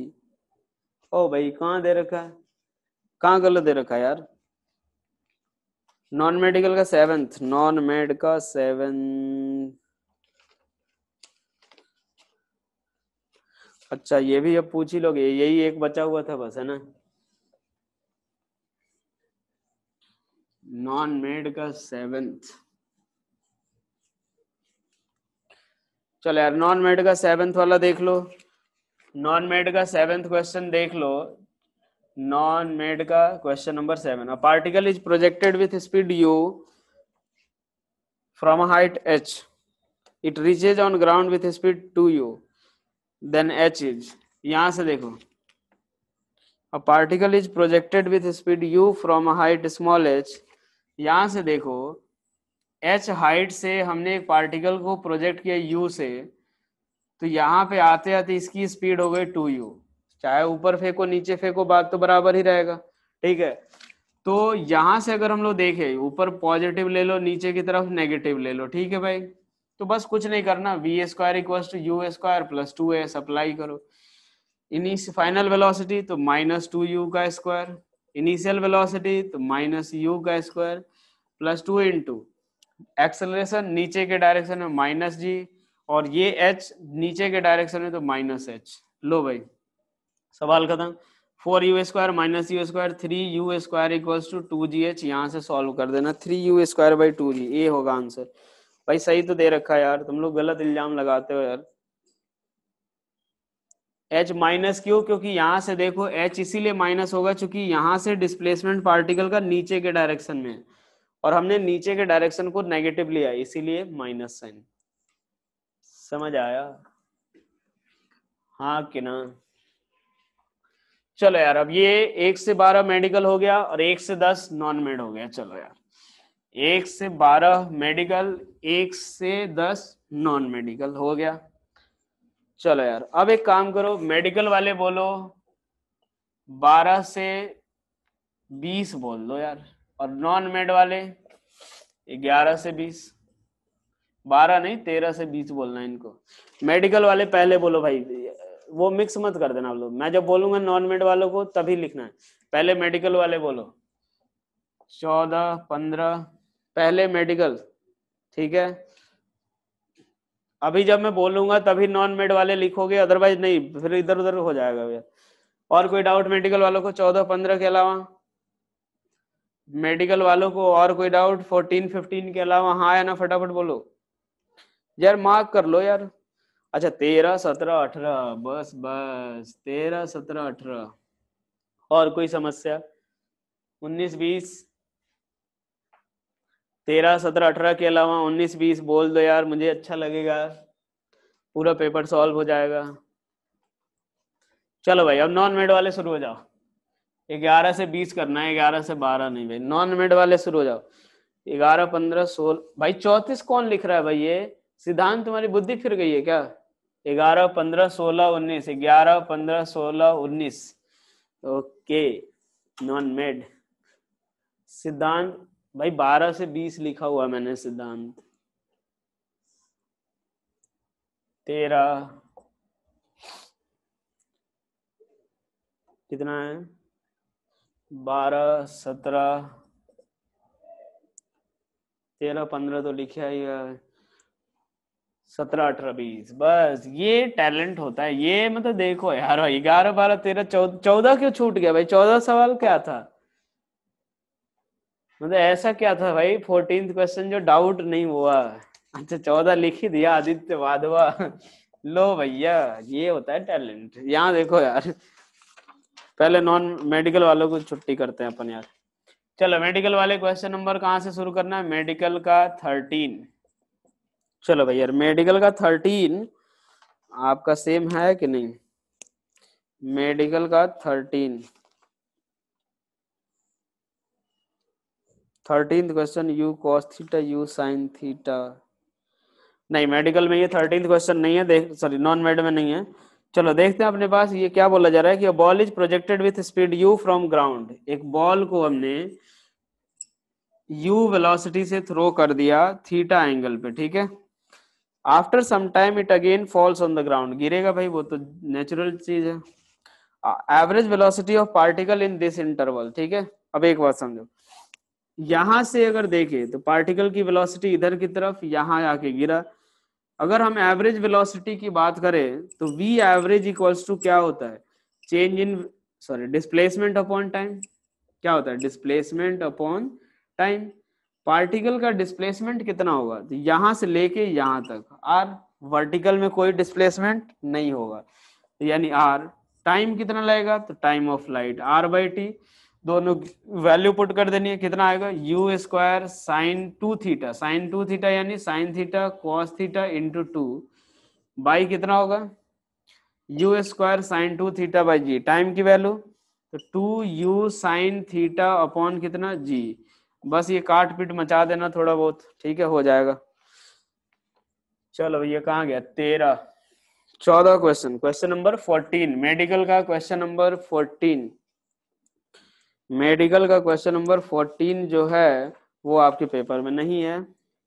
ओ भाई कहाँ दे रखा है, कहाँ गलत दे रखा है यार। नॉन मेडिकल का 7th, नॉन मेड का 7। अच्छा ये भी अब पूछ ही लोगे, यही एक बचा हुआ था बस, है ना। नॉन मेड का 7th, चलो यार नॉन मेड का 7th वाला देख लो। नॉन मेड का 7th क्वेश्चन देख लो। नॉन मेड का question number 7, a particle is projected with speed u from a height h, it reaches on ground with speed 2u, then h is, यहां से देखो, a particle is projected with speed u from a height small h, यहां से देखो h height से हमने एक particle को प्रोजेक्ट किया u से, तो यहाँ पे आते आते इसकी स्पीड हो गई 2u, चाहे ऊपर फेंको नीचे फेंको बात तो बराबर ही रहेगा, ठीक है। तो यहां से अगर हम लोग देखें, ऊपर पॉजिटिव ले लो, नीचे की तरफ नेगेटिव ले लो, ठीक है भाई। तो बस कुछ नहीं करना, v square equal to u square plus 2s apply करो। इनिशियल फाइनल वेलोसिटी तो -2u का स्क्वायर, इनिशियल वेलोसिटी तो -u का स्क्वायर प्लस 2 इंटू एक्सेलरेशन नीचे के डायरेक्शन में -g, और ये h नीचे के डायरेक्शन में तो -h। लो भाई सवाल खत्म। 4u square -u square 3u square equals to 2gh, यहाँ से सॉल्व कर देना, 3u स्क्वायर बाई 2g, ये होगा आंसर। भाई सही तो दे रखा है यार, तुम लोग गलत इल्जाम लगाते हो यार। h माइनस क्यों, क्योंकि यहाँ से देखो h इसीलिए माइनस होगा क्योंकि यहाँ से डिस्प्लेसमेंट पार्टिकल का नीचे के डायरेक्शन में है, और हमने नीचे के डायरेक्शन को नेगेटिव लिया, इसीलिए माइनस साइन। समझ आया, हाँ कि ना। चलो यार अब ये 1 से 12 मेडिकल हो गया और 1 से 10 नॉन मेड हो गया। चलो यार 1 से 12 मेडिकल, 1 से 10 नॉन मेडिकल हो गया। चलो यार अब एक काम करो, मेडिकल वाले बोलो 12 से 20 बोल दो यार, और नॉन मेड वाले 11 से 20, 12 नहीं 13 से 20 बोलना इनको। मेडिकल वाले पहले बोलो भाई, वो मिक्स मत कर देना आप लोग, मैं जब बोलूंगा नॉन मेड वालों को तभी लिखना है। पहले मेडिकल वाले बोलो 14 15, पहले मेडिकल, ठीक है। अभी जब मैं बोलूंगा तभी नॉन मेड वाले लिखोगे, अदरवाइज नहीं फिर इधर उधर हो जाएगा भैया। और कोई डाउट मेडिकल वालों को 14 15 के अलावा? मेडिकल वालों को और कोई डाउट 14 15 के अलावा? हाँ या ना फटाफट बोलो यार, मार्क कर लो यार। अच्छा 13 17 18, बस बस 13 17 18। और कोई समस्या? 19 20, 13 17 18 के अलावा 19 20 बोल दो यार, मुझे अच्छा लगेगा, पूरा पेपर सॉल्व हो जाएगा। चलो भाई अब नॉन मेड वाले शुरू हो जाओ। 11 से 20 करना है, 11 से 12 नहीं भाई। नॉन मेड वाले शुरू हो जाओ। 11 15 16, भाई 34 कौन लिख रहा है भाई? ये सिद्धांत तुम्हारी बुद्धि फिर गई है क्या? 11 15 16 19, 11 15 16 19, ओके नॉन मेड। सिद्धांत भाई 12 से 20 लिखा हुआ मैंने, सिद्धांत 13 कितना है, 12 17 13 15 तो लिखा ही है, 17 18 20, बस ये टैलेंट होता है ये। मतलब देखो यार 11 12 13 14 क्यों छूट गया भाई? 14 सवाल क्या था, मतलब ऐसा क्या था भाई 14th क्वेश्चन जो डाउट नहीं हुआ? अच्छा 14 लिख ही दिया, आदित्य वाधवा। लो भैया ये होता है टैलेंट। यहाँ देखो यार, पहले नॉन मेडिकल वालों को छुट्टी करते हैं अपन यार। चलो मेडिकल वाले क्वेश्चन नंबर कहाँ से शुरू करना है? मेडिकल का 13। चलो भाई यार मेडिकल का 13 आपका सेम है कि नहीं? मेडिकल का 13th question, you cos theta you sine theta. नहीं, मेडिकल में ये 13th क्वेश्चन नहीं है, देख सॉरी नॉन मेड में नहीं है। चलो देखते हैं अपने पास ये क्या बोला जा रहा है कि ball is projected with speed u from ground. एक बॉल को हमने u वेलोसिटी से थ्रो कर दिया थीटा एंगल पे, ठीक है। After some time it again falls on the ground, गिरेगा भाई, वो तो नेचुरल चीज है। Average velocity of particle in this interval, ठीक है। अब एक बात समझो, यहां से अगर देखें तो पार्टिकल की वेलोसिटी इधर की तरफ यहां आके गिरा। अगर हम एवरेज वेलोसिटी की बात करें तो v एवरेज इक्वल्स टू क्या होता है, change in sorry displacement upon time. क्या होता है, डिस्प्लेसमेंट अपॉन टाइम। पार्टिकल का डिस्प्लेसमेंट कितना होगा, तो यहां से लेके यहां तक r, वर्टिकल में कोई डिस्प्लेसमेंट नहीं होगा, यानी r। टाइम कितना लगेगा, तो टाइम ऑफ लाइट r/t, दोनों वैल्यू पुट कर देनी है, कितना आएगा u square sine 2 theta, sine 2 theta यानी sine theta cos theta into 2 by कितना होगा u square sine 2 theta by g, time की वैल्यू तो 2u साइन थीटा अपॉन कितना जी। बस ये काट पीट मचा देना थोड़ा बहुत, ठीक है, हो जाएगा। चलो भैया कहाँ गया, 14 क्वेश्चन, क्वेश्चन नंबर 14 मेडिकल का, क्वेश्चन नंबर 14 मेडिकल का क्वेश्चन नंबर 14 जो है वो आपके पेपर में नहीं है।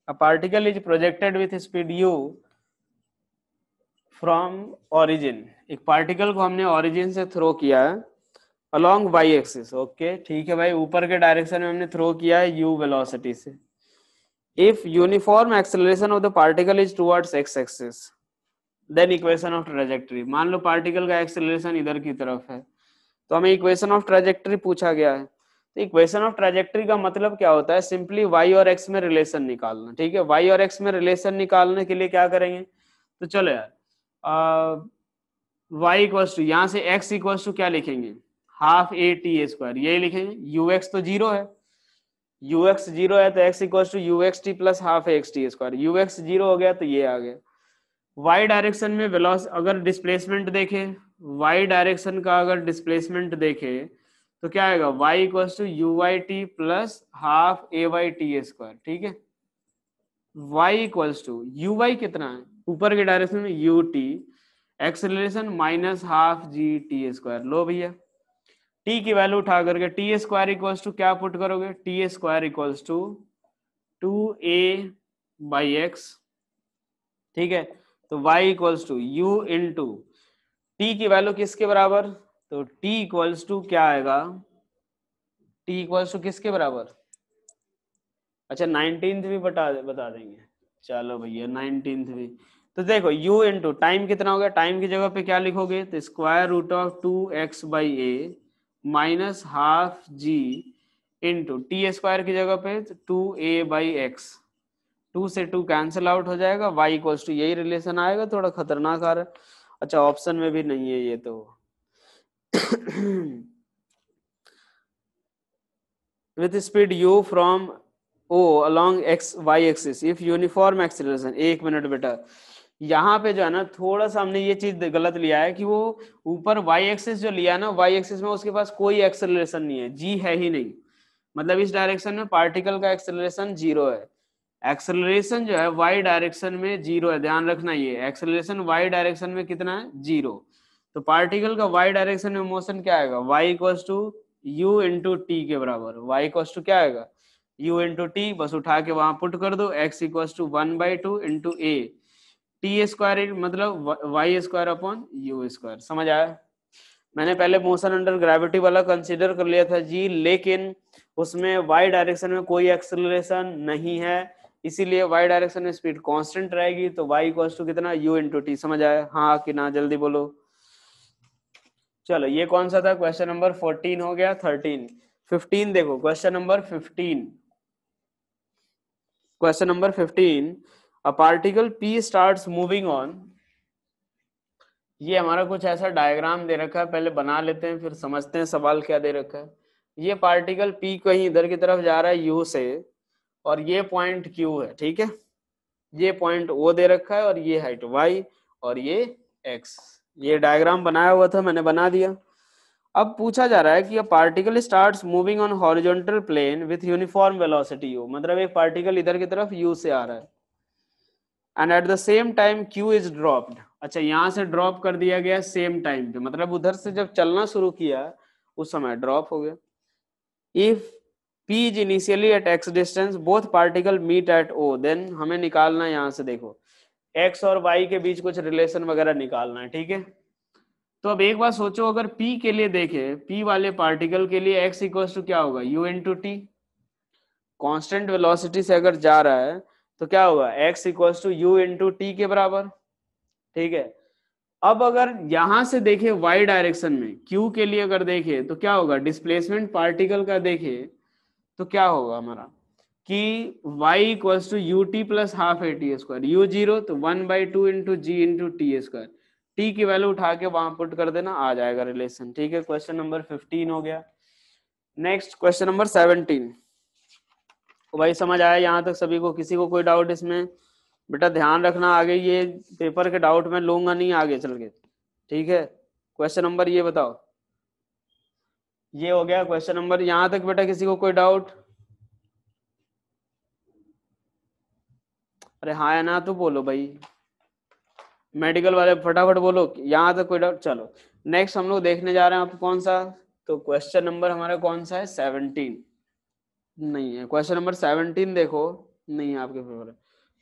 अ particle is projected with speed u from origin, एक पार्टिकल को हमने ओरिजिन से थ्रो किया है अलोंग वाई एक्सिस, ओके ठीक है भाई, ऊपर के डायरेक्शन में हमने थ्रो किया है u वेलोसिटी से। If uniform acceleration of the particle is towards x axis then equation of trajectory. मान लो पार्टिकल का एक्सेलरेशन इधर की तरफ है तो हमें इक्वेशन ऑफ ट्रेजेक्टरी पूछा गया है। तो इक्वेशन ऑफ ट्रेजेक्टरी का मतलब क्या होता है, सिंपली y और x में रिलेशन निकालना, ठीक है। y और x में रिलेशन निकालने के लिए क्या करेंगे, तो चलो यार y इक्वल्स टू, यहाँ से x इक्वल्स टू क्या लिखेंगे, हाफ a t स्क्वायर, यही लिखेंगे। ux तो जीरो है, ux जीरो है तो x equals to ux t plus half a x t square, ux zero हो गया तो ये आ गया। y डायरेक्शन में वेलोसिटी अगर डिस्प्लेसमेंट देखे, y डायरेक्शन का अगर डिस्प्लेसमेंट देखे तो क्या आएगा, y equals to u y t plus half a y t square, ठीक है। y equals to u y कितना है, ऊपर के डायरेक्शन में u t, acceleration minus half g T square. लो भैया टी की वैल्यू उठा करके टी स्क्वायर इक्वल्स टू क्या पुट करोगे, t square equals to 2a/x, ठीक है। तो y equals to u into t की वैल्यू किसके बराबर, तो t इक्वल्स टू क्या आएगा, t इक्वल्स टू किसके बराबर, अच्छा 19th भी बता देंगे, चलो भैया 19th भी। तो देखो u इंटू टाइम कितना हो गया, टाइम की जगह पे क्या लिखोगे, तो square root of 2x/a minus half g into t square की जगह पे 2a/x, 2 से 2 कैंसिल आउट हो जाएगा, y इक्वल्स टू यही रिलेशन आएगा, थोड़ा खतरनाक आ रहा है। अच्छा ऑप्शन में भी नहीं है ये तो with speed u from o along x y axis if uniform acceleration। एक मिनट बेटा, यहाँ पे जो है ना थोड़ा सा हमने ये चीज गलत लिया है कि वो ऊपर y एक्सिस जो लिया ना, y एक्सिस में उसके पास कोई एक्सेलरेशन नहीं है, g है ही नहीं, मतलब इस डायरेक्शन में पार्टिकल का एक्सेलरेशन जीरो है। एक्सेलरेशन जो है y डायरेक्शन में जीरो है, ध्यान रखना, ये एक्सेलरेशन y डायरेक्शन में कितना है, जीरो। तो पार्टिकल का y डायरेक्शन में मोशन क्या आएगा, y equals to u into t के बराबर, y इक्वल्स टू क्या आएगा u इंटू टी, बस उठा के वहां पुट कर दो, x equals to 1/2 into a t square मतलब y square upon u square. समझ आया, मैंने पहले मोशन अंडर ग्रेविटी वाला कंसीडर कर लिया था जी, लेकिन उसमें वाई डायरेक्शन में कोई एक्सेलरेशन नहीं है, इसीलिए वाई डायरेक्शन में स्पीड कांस्टेंट रहेगी, तो वाई इक्वल्स टू कितना यू इंटू टी। समझ आया, हाँ कि ना, जल्दी बोलो। चलो ये कौन सा था, क्वेश्चन नंबर 14 हो गया, 13 15 देखो, question number 15, question number 15, a particle p starts moving on, ये हमारा कुछ ऐसा डायग्राम दे रखा है, पहले बना लेते हैं फिर समझते हैं सवाल क्या दे रखा है। ये पार्टिकल p कहीं इधर की तरफ जा रहा है u से, और ये पॉइंट q है, ठीक है, ये पॉइंट o दे रखा है, और ये हाइट y और ये x, ये डायग्राम बनाया हुआ था, मैंने बना दिया। अब पूछा जा रहा है कि a particle starts moving on horizontal plane with uniform velocity u, मतलब एक पार्टिकल इधर की तरफ u से आ रहा है, and at the same time q is dropped. अच्छा, यहां से ड्रॉप कर दिया गया सेम टाइम पे, मतलब उधर से जब चलना शुरू किया उस समय ड्रॉप हो गया। If p is initially at x distance both particle meet at o, then हमें निकालना है, यहां से देखो x और y के बीच कुछ रिलेशन वगैरह निकालना है, ठीक है। तो अब एक बात सोचो, अगर P के लिए देखें, P वाले पार्टिकल के लिए x इक्वल्स टू क्या होगा, u into t. Constant velocity से अगर जा रहा है तो क्या होगा, x equals to u into t के बराबर, ठीक है। अब अगर यहां से देखें y डायरेक्शन में, q के लिए अगर देखें तो क्या होगा, डिस्प्लेसमेंट पार्टिकल का देखें तो क्या होगा हमारा कि y equals to u t plus half a t square, u zero तो 1/2 into g into t square, t की वैल्यू उठा के वहां पुट कर देना, आ जाएगा रिलेशन, ठीक है। क्वेश्चन नंबर 15 हो गया। Next question number 17। तो भाई समझ आया यहाँ तक सभी को, किसी को कोई डाउट इसमें? बेटा ध्यान रखना, आगे ये पेपर के डाउट में लूंगा नहीं आगे चल के, ठीक है। क्वेश्चन नंबर ये बताओ, ये हो गया क्वेश्चन नंबर यहाँ तक। बेटा किसी को कोई डाउट? अरे हाँ या ना तो बोलो भाई, मेडिकल वाले फटाफट बोलो, यहाँ तक कोई डाउट? चलो नेक्स्ट हम लोग देखने जा रहे हैं, आप कौन सा, तो क्वेश्चन नंबर हमारा कौन सा है, 17 नहीं है। क्वेश्चन नंबर 17 देखो, नहीं है आपके पेपर में।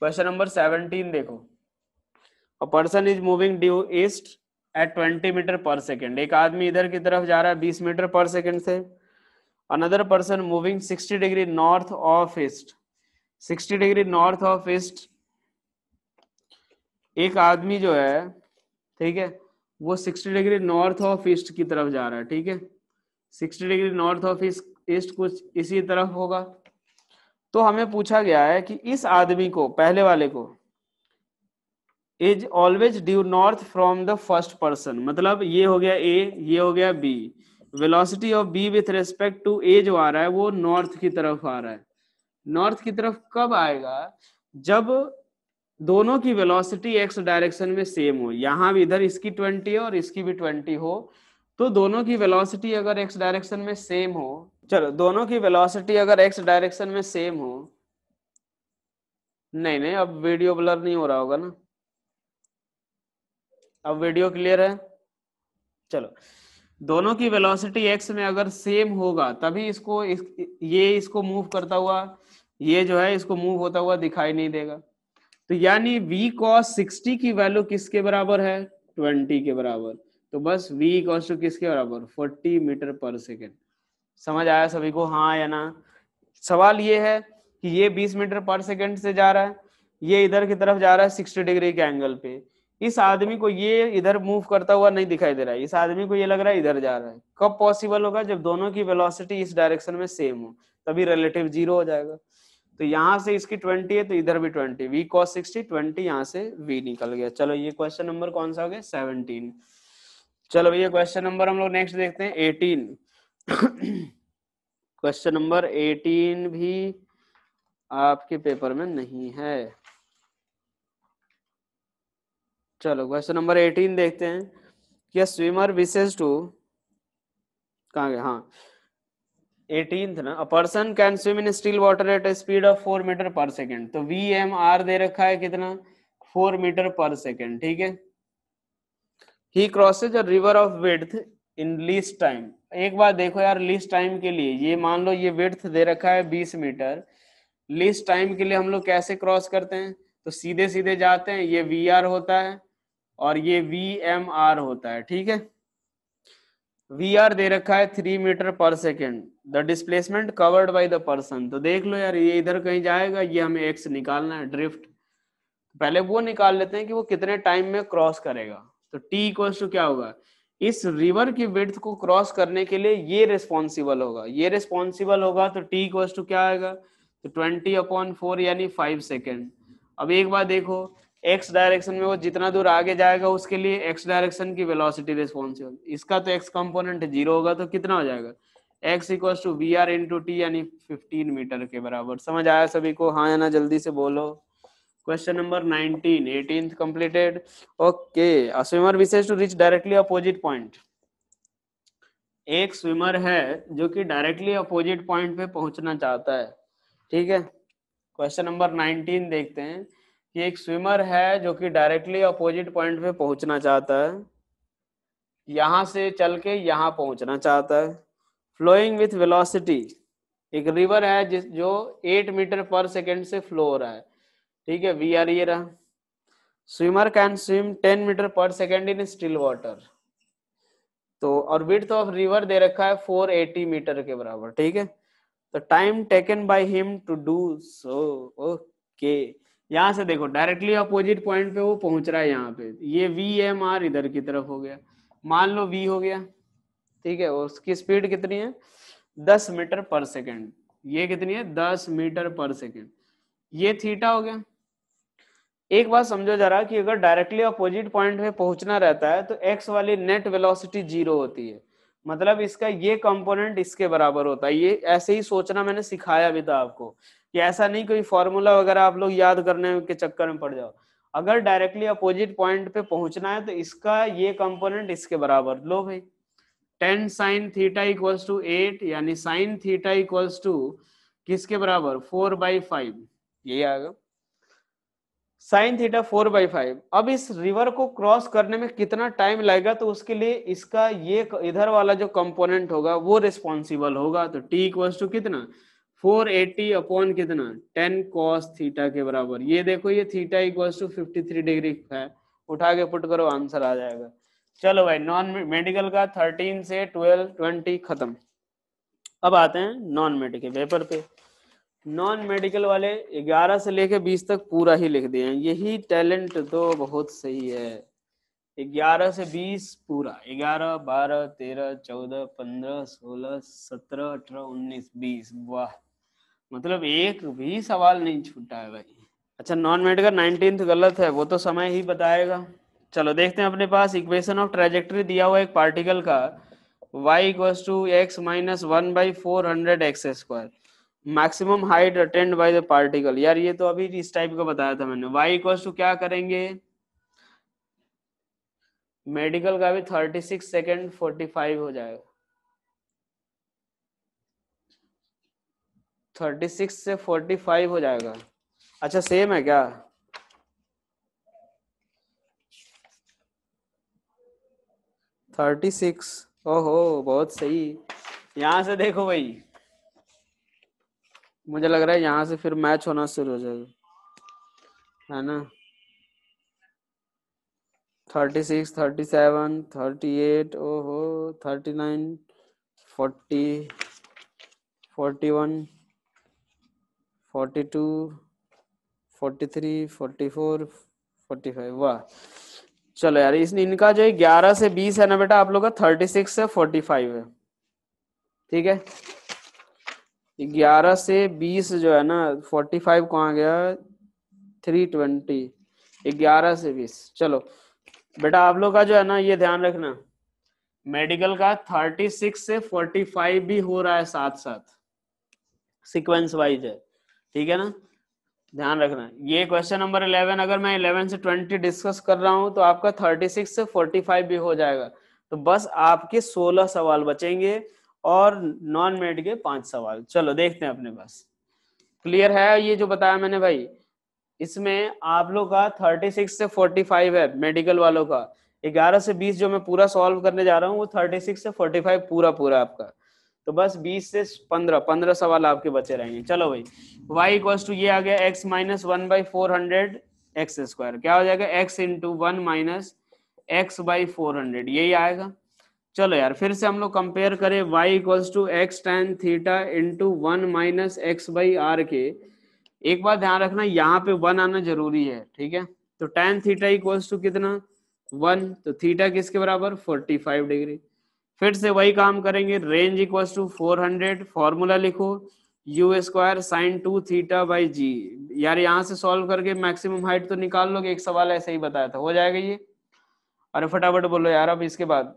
क्वेश्चन नंबर 17 देखो, a person is moving due east at 20 metre per second, एक आदमी इधर की तरफ जा रहा है 20 मीटर पर सेकेंड से। Another person moving 60 degree north of east, 60 degree north of east, एक आदमी जो है, ठीक है, वो 60 डिग्री नॉर्थ ऑफ ईस्ट की तरफ जा रहा है, ठीक है। 60 डिग्री नॉर्थ ऑफ ईस्ट कुछ इसी तरफ होगा। तो हमें पूछा गया है कि इस आदमी को, पहले वाले को, is always due north from the first person, मतलब ये हो गया ए, ये हो गया B, velocity of B with respect to A जो आ रहा है वो नॉर्थ की तरफ आ रहा है। नॉर्थ की तरफ कब आएगा, जब दोनों की वेलोसिटी एक्स डायरेक्शन में सेम हो, यहां भी इधर इसकी 20 है और इसकी भी 20 हो, तो दोनों की वेलोसिटी अगर एक्स डायरेक्शन में सेम हो, चलो दोनों की वेलोसिटी अगर एक्स डायरेक्शन में सेम हो, नहीं नहीं अब वीडियो ब्लर नहीं हो रहा होगा ना, अब वीडियो क्लियर है। चलो, दोनों की वेलोसिटी एक्स में अगर सेम होगा तभी इसको ये इसको मूव करता हुआ, ये जो है इसको मूव होता हुआ दिखाई नहीं देगा। तो यानी v cos 60 की वैल्यू किसके बराबर है, 20 के बराबर। तो बस v इक्वल्स टू किसके बराबर, 40 मीटर पर सेकेंड। समझ आया सभी को, हाँ या ना? सवाल ये है कि ये 20 मीटर पर सेकेंड से जा रहा है, ये इधर की तरफ जा रहा है 60 डिग्री के एंगल पे, इस आदमी को ये इधर मूव करता हुआ नहीं दिखाई दे रहा है, इस आदमी को ये लग रहा है इधर जा रहा है। कब पॉसिबल होगा, जब दोनों की वेलोसिटी इस डायरेक्शन में सेम हो, तभी रिलेटिव जीरो हो जाएगा। तो यहाँ से इसकी 20 है तो इधर भी 20, v cos 60 20, यहाँ से v निकल गया। चलो ये क्वेश्चन नंबर कौन सा हो गया, 17। चलो भैया क्वेश्चन नंबर हम लोग नेक्स्ट देखते हैं 18। क्वेश्चन नंबर 18 भी आपके पेपर में नहीं है। चलो क्वेश्चन नंबर 18 देखते हैं कि स्विमर विशेष टू, कहाँ गए, हाँ 18 ना, a person can swim in still water at a speed of 4 metre per second. तो वी एम आर दे रखा है कितना, 4 मीटर पर सेकेंड, ठीक है। He crosses a river of width in least time. एक बात देखो यार, लीस्ट टाइम के लिए ये मान लो ये विड्थ दे रखा है 20 मीटर, लीस्ट टाइम के लिए हम लोग कैसे क्रॉस करते हैं, तो सीधे सीधे जाते हैं, ये वी आर होता है और ये वी एम आर होता है, ठीक है। वी आर दे रखा है 3 metre per second, the displacement covered by the person. तो देख लो यार, ये इधर कहीं जाएगा, ये हमें एक्स निकालना है, ड्रिफ्ट। पहले वो निकाल लेते हैं कि वो कितने टाइम में क्रॉस करेगा। तो टी इक्वल्स टू क्या होगा, इस रिवर की विड्थ को क्रॉस करने के लिए ये रिस्पॉन्सिबल होगा, ये रिस्पॉन्सिबल होगा, तो टी इक्वल्स टू क्या आएगा, तो 20/4 यानी 5 सेकेंड। अब एक बार देखो, एक्स डायरेक्शन में वो जितना दूर आगे जाएगा उसके लिए एक्स डायरेक्शन की वेलोसिटी रिस्पॉन्सिबल, इसका तो एक्स कंपोनेंट 0 होगा, तो कितना हो जाएगा, x equals to VR into t यानी 15 मीटर के बराबर। समझ आया सभी को, हाँ या ना, जल्दी से बोलो। Question number 19, 18th completed. Okay, a swimmer wishes to reach directly opposite point. एक स्विमर है जो कि डायरेक्टली अपोजिट पॉइंट पे पहुंचना चाहता है, ठीक है। क्वेश्चन नंबर 19 देखते हैं कि एक स्विमर है जो कि डायरेक्टली अपोजिट पॉइंट पे पहुंचना चाहता है, यहां से चल के यहां पहुंचना चाहता है, फ्लोइंग विथ वेलोसिटी। एक रिवर है जो 8 मीटर पर सेकेंड से फ्लो हो रहा है, ठीक है, वी आर ये रहा। Swimmer can swim 10 metre per second in still water. तो और विड्थ ऑफ रिवर दे रखा है 480 मीटर के बराबर, ठीक है। तो time taken by him to do so, okay. यहां से देखो डायरेक्टली अपोजिट पॉइंट पे वो पहुंच रहा है, यहाँ पे ये VMR इधर की तरफ हो गया, मान लो V हो गया, ठीक है। और उसकी स्पीड कितनी है 10 मीटर पर सेकेंड, ये कितनी है 10 मीटर पर सेकेंड, ये थीटा हो गया। एक बात समझो जरा कि अगर डायरेक्टली अपोजिट पॉइंट पे पहुंचना रहता है तो एक्स वाली नेट वेलोसिटी 0 होती है, मतलब इसका ये कंपोनेंट इसके बराबर होता है। ये ऐसे ही सोचना मैंने सिखाया भी था आपको, कि ऐसा नहीं कोई फॉर्मूला वगैरह आप लोग याद करने के चक्कर में पड़ जाओ। अगर डायरेक्टली अपोजिट पॉइंट पे पहुंचना है तो इसका ये कंपोनेंट इसके बराबर लो भाई, 10 sin थीटा इक्वल्स टू 8, यानी sin थीटा इक्वल्स टू किसके बराबर 4/5, यही आएगा साइन थीटा 4/5। अब इस रिवर को क्रॉस करने में कितना टाइम लगेगा, तो उसके लिए इसका ये इधर वाला जो कंपोनेंट होगा वो रिस्पॉन्सिबल होगा। तो t इक्वल्स टू कितना 480 अपॉन कितना 10 cos थीटा के बराबर। ये देखो ये थीटा इक्वल्स टू 53 डिग्री है, उठा के पुट करो आंसर आ जाएगा। चलो भाई नॉन मेडिकल का 13 से 12 20 खत्म। अब आते हैं नॉन मेडिकल पेपर पे। नॉन मेडिकल वाले 11 से लेके 20 तक पूरा ही लिख दिए हैं, यही टैलेंट तो बहुत सही है। 11 से 20 पूरा, 11 12 13 14 15 16 17 18 19 20, वाह, मतलब एक भी सवाल नहीं छूटा है भाई। अच्छा नॉन मेडिकल 19th गलत है, वो तो समय ही बताएगा। चलो देखते हैं, अपने पास इक्वेशन ऑफ ट्रेजेक्टरी दिया हुआ एक पार्टिकल का, y equals to x minus 1/400 x square, maximum height attained by the particle. यार ये तो अभी इस टाइप का बताया था मैंने। y इक्वल्स टू क्या करेंगे, मेडिकल का भी 36 सेकेंड 45 हो जाएगा, 36 से 45 हो जाएगा। अच्छा सेम है क्या, 36, ओहो बहुत सही। यहां से देखो भाई, मुझे लग रहा है यहां से फिर मैच होना शुरू हो जाएगा, है ना। 36 37 38, ओहो 39 40 41 42 43 44 45, वाह। चलो यार इस इनका जो 11 से 20 है ना बेटा, आप लोग का 36 से 45 है, ठीक है। 11 से 20 जो है ना, 45 कहाँ गया, 320, 11 से 20। चलो बेटा आप लोग का जो है ना, ये ध्यान रखना, मेडिकल का 36 से 45 भी हो रहा है साथ साथ, सीक्वेंस वाइज है, ठीक है ना, ध्यान रखना। ये क्वेश्चन नंबर 11 अगर मैं 11 से 20 डिस्कस कर रहा हूं तो आपका 36 से 45 भी हो जाएगा। तो बस आपके 16 सवाल बचेंगे और नॉन मेड के 5 सवाल। चलो देखते हैं अपने पास, क्लियर है ये जो बताया मैंने भाई। इसमें आप लोग का 36 से 45 है मेडिकल वालों का, 11 से 20 जो मैं पूरा सॉल्व करने जा रहा हूँ वो 36 से 45 पूरा पूरा आपका। तो बस 20 से 15 सवाल आपके बचे रहेंगे। चलो भाई y इक्वल्स टू ये आ गया x माइनस 1/400 एक्स स्क्वायर, क्या हो जाएगा x इंटू 1 माइनस x/400, यही आएगा। चलो यार फिर से हम लोग कंपेयर करें, y equals to x tan theta into 1 minus x/r के। एक बात ध्यान रखना, यहाँ पे 1 आना जरूरी है, ठीक है। तो tan थीटा इक्वल्स टू कितना 1, तो थीटा किसके बराबर 45 डिग्री। फिर से वही काम करेंगे, रेंज इक्वल्स टू 400, फॉर्मूला लिखो u square sine 2 theta by g. यार यहाँ से सॉल्व करके मैक्सिमम हाइट तो निकाल लोगे, एक सवाल ऐसे ही बताया था, हो जाएगा ये। अरे फटाफट बोलो यार, अब इसके बाद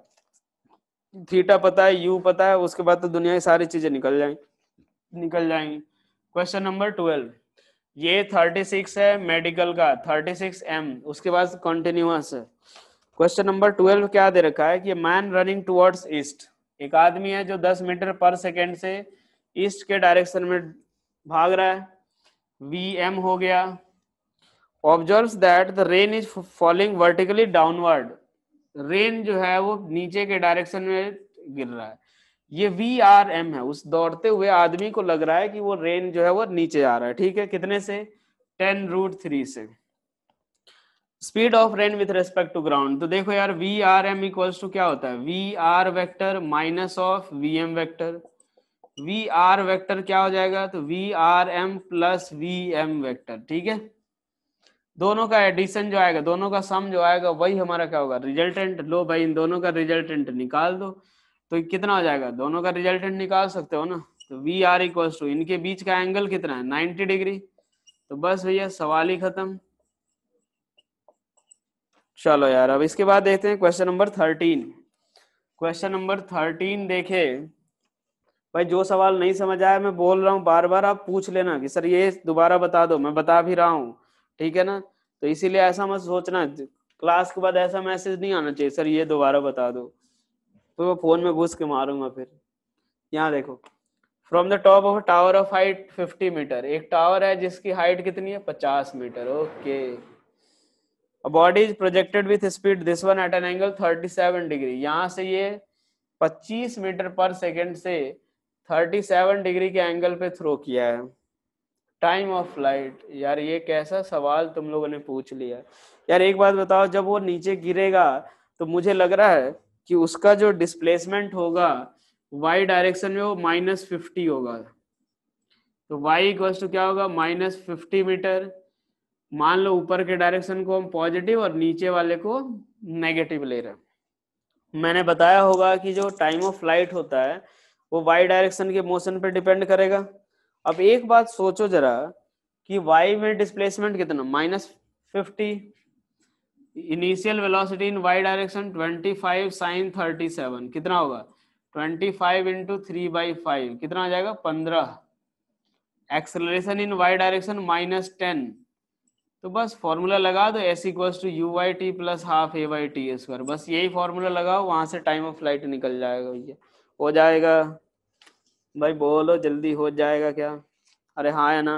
थीटा पता है, u पता है, उसके बाद तो दुनिया की सारी चीजें निकल जाएंगी। क्वेश्चन नंबर 12, ये 36 है मेडिकल का, 36 m, उसके बाद कंटिन्यूअस है। क्वेश्चन नंबर 12 क्या दे रखा है कि मैन रनिंग टुवर्ड्स ईस्ट, एक आदमी है जो 10 मीटर पर सेकेंड से ईस्ट के डायरेक्शन में भाग रहा है, vm हो गया। Observes that the rain is falling vertically downward, rain जो है वो नीचे के डायरेक्शन में गिर रहा है। ये VRM है, उस दौड़ते हुए आदमी को लग रहा है कि वो रेन जो है वो नीचे आ रहा है, ठीक है, कितने से, 10√3 से। Speed of rain with respect to ground, तो देखो यार VRM इक्वल्स टू क्या होता है, VR vector minus of VM vector. VR vector क्या हो जाएगा, तो VRM प्लस VM वेक्टर, ठीक है। दोनों का एडिशन जो आएगा, दोनों का सम जो आएगा वही हमारा क्या होगा, रिजल्टेंट। लो भाई इन दोनों का रिजल्टेंट निकाल दो, तो कितना हो जाएगा, दोनों का रिजल्टेंट निकाल सकते हो ना। तो VR इक्वल्स टू, इनके बीच का एंगल कितना है, 90 डिग्री। तो बस भैया सवाल ही खत्म। चलो यार अब इसके बाद देखते हैं क्वेश्चन नंबर 13। क्वेश्चन नंबर 13 देखे भाई, जो सवाल नहीं समझ आया मैं बोल रहा हूँ बार बार, आप पूछ लेना कि सर ये दोबारा बता दो, मैं बता भी रहा हूँ, ठीक है ना। तो इसीलिए ऐसा मत सोचना क्लास के बाद ऐसा मैसेज नहीं आना चाहिए सर ये दोबारा बता दो, तो मैं फोन में घुस के मारूंगा फिर। यहाँ देखो, from the top of tower of height 50 metre, एक टावर है जिसकी हाइट कितनी है, 50 metre, okay. A body is projected with speed this one at an angle 37 degree, यहाँ से ये 25 मीटर पर सेकेंड से 37 डिग्री के एंगल पे थ्रो किया है। टाइम ऑफ फ्लाइट, यार ये कैसा सवाल तुम लोगों ने पूछ लिया यार। एक बात बताओ, जब वो नीचे गिरेगा तो मुझे लग रहा है कि उसका जो डिस्प्लेसमेंट होगा y डायरेक्शन में वो -50 होगा। तो y इक्वल्स टू क्या होगा, -50 मीटर। मान लो ऊपर के डायरेक्शन को हम पॉजिटिव और नीचे वाले को नेगेटिव ले रहे हैं। मैंने बताया होगा कि जो टाइम ऑफ फ्लाइट होता है वो वाई डायरेक्शन के मोशन पर डिपेंड करेगा। अब एक बात सोचो जरा कि वाई में डिस्प्लेसमेंट कितना, -50, initial velocity in y direction 25 sin 37, कितना होगा, 25 इंटू 3/5, कितना आ जाएगा, 15। एक्सेलरेशन इन वाई डायरेक्शन -10, तो बस फॉर्मूला लगा दो, s equals to UYT plus half AYT², बस यही फॉर्मूला लगाओ, वहां से टाइम ऑफ फ्लाइट निकल जाएगा भैया। हो जाएगा भाई, बोलो जल्दी, हो जाएगा क्या, अरे हाँ या ना।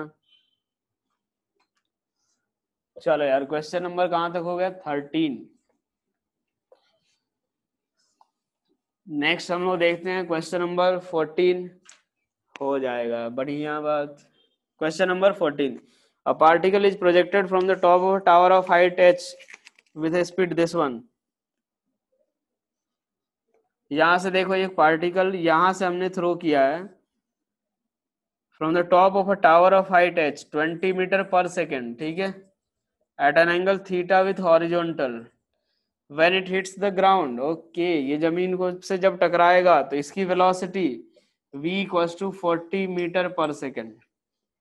चलो यार क्वेश्चन नंबर कहां तक हो गया, 13। नेक्स्ट हम लोग देखते हैं क्वेश्चन नंबर 14, हो जाएगा, बढ़िया बात। Question number 14, a particle is projected from the top of a tower of height h with a speed this one। यहां से देखो एक पार्टिकल यहां से हमने थ्रो किया है from the top of a tower of height h 20 metre per second, ठीक है, at an angle theta with horizontal, when it hits the ground, okay. ये जमीन को से जब टकराएगा तो इसकी वेलोसिटी v equals to 40 metre per second,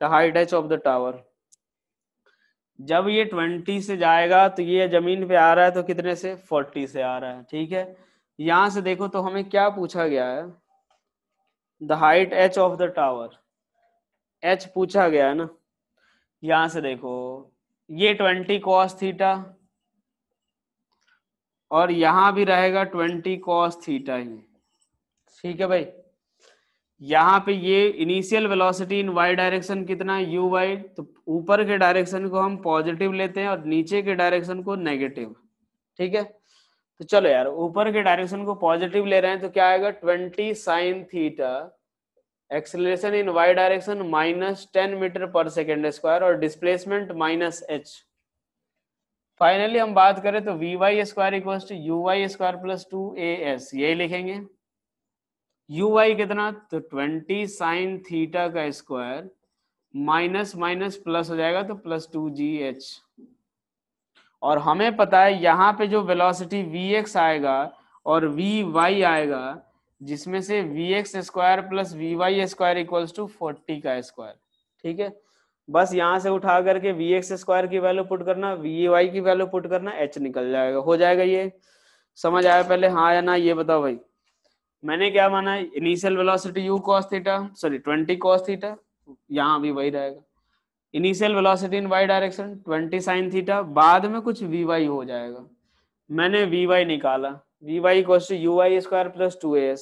the height h of the tower. जब ये 20 से जाएगा तो ये जमीन पे आ रहा है तो कितने से, 40 से आ रहा है, ठीक है। यहां से देखो तो हमें क्या पूछा गया है, the height h of the tower, h पूछा गया है ना। यहां से देखो ये 20 cos थीटा और यहां भी रहेगा 20 cos थीटा ही, ठीक है भाई। यहाँ पे ये इनिशियल वेलोसिटी इन y डायरेक्शन कितना है, uy, तो ऊपर के डायरेक्शन को हम पॉजिटिव लेते हैं और नीचे के डायरेक्शन को नेगेटिव, ठीक है। तो चलो यार ऊपर के डायरेक्शन को पॉजिटिव ले रहे हैं तो क्या आएगा, 20 sin theta, acceleration in y direction -10 metre per second square और डिस्प्लेसमेंट -h। फाइनली हम बात करें तो VY² equals to UY² plus 2AS, यही लिखेंगे। UY कितना, तो 20 sin थीटा का स्क्वायर माइनस माइनस प्लस हो जाएगा तो प्लस 2GH। और हमें पता है यहाँ पे जो वेलोसिटी Vx आएगा और Vy आएगा, जिसमें से Vx² plus Vy² equals to 40 का स्क्वायर, ठीक है। बस यहाँ से उठा करके Vx² की वैल्यू पुट करना, Vy की वैल्यू पुट करना, h निकल जाएगा, हो जाएगा। ये समझ आया पहले, हाँ या ना, ये बताओ भाई। मैंने क्या माना, initial velocity u cos theta, sorry 20 cos theta, यहाँ भी वही रहेगा। Initial velocity in y direction 20 sine theta, बाद में कुछ वी वाई हो जाएगा। मैंने वी वाई निकाला, v y equals to u y square plus 2as,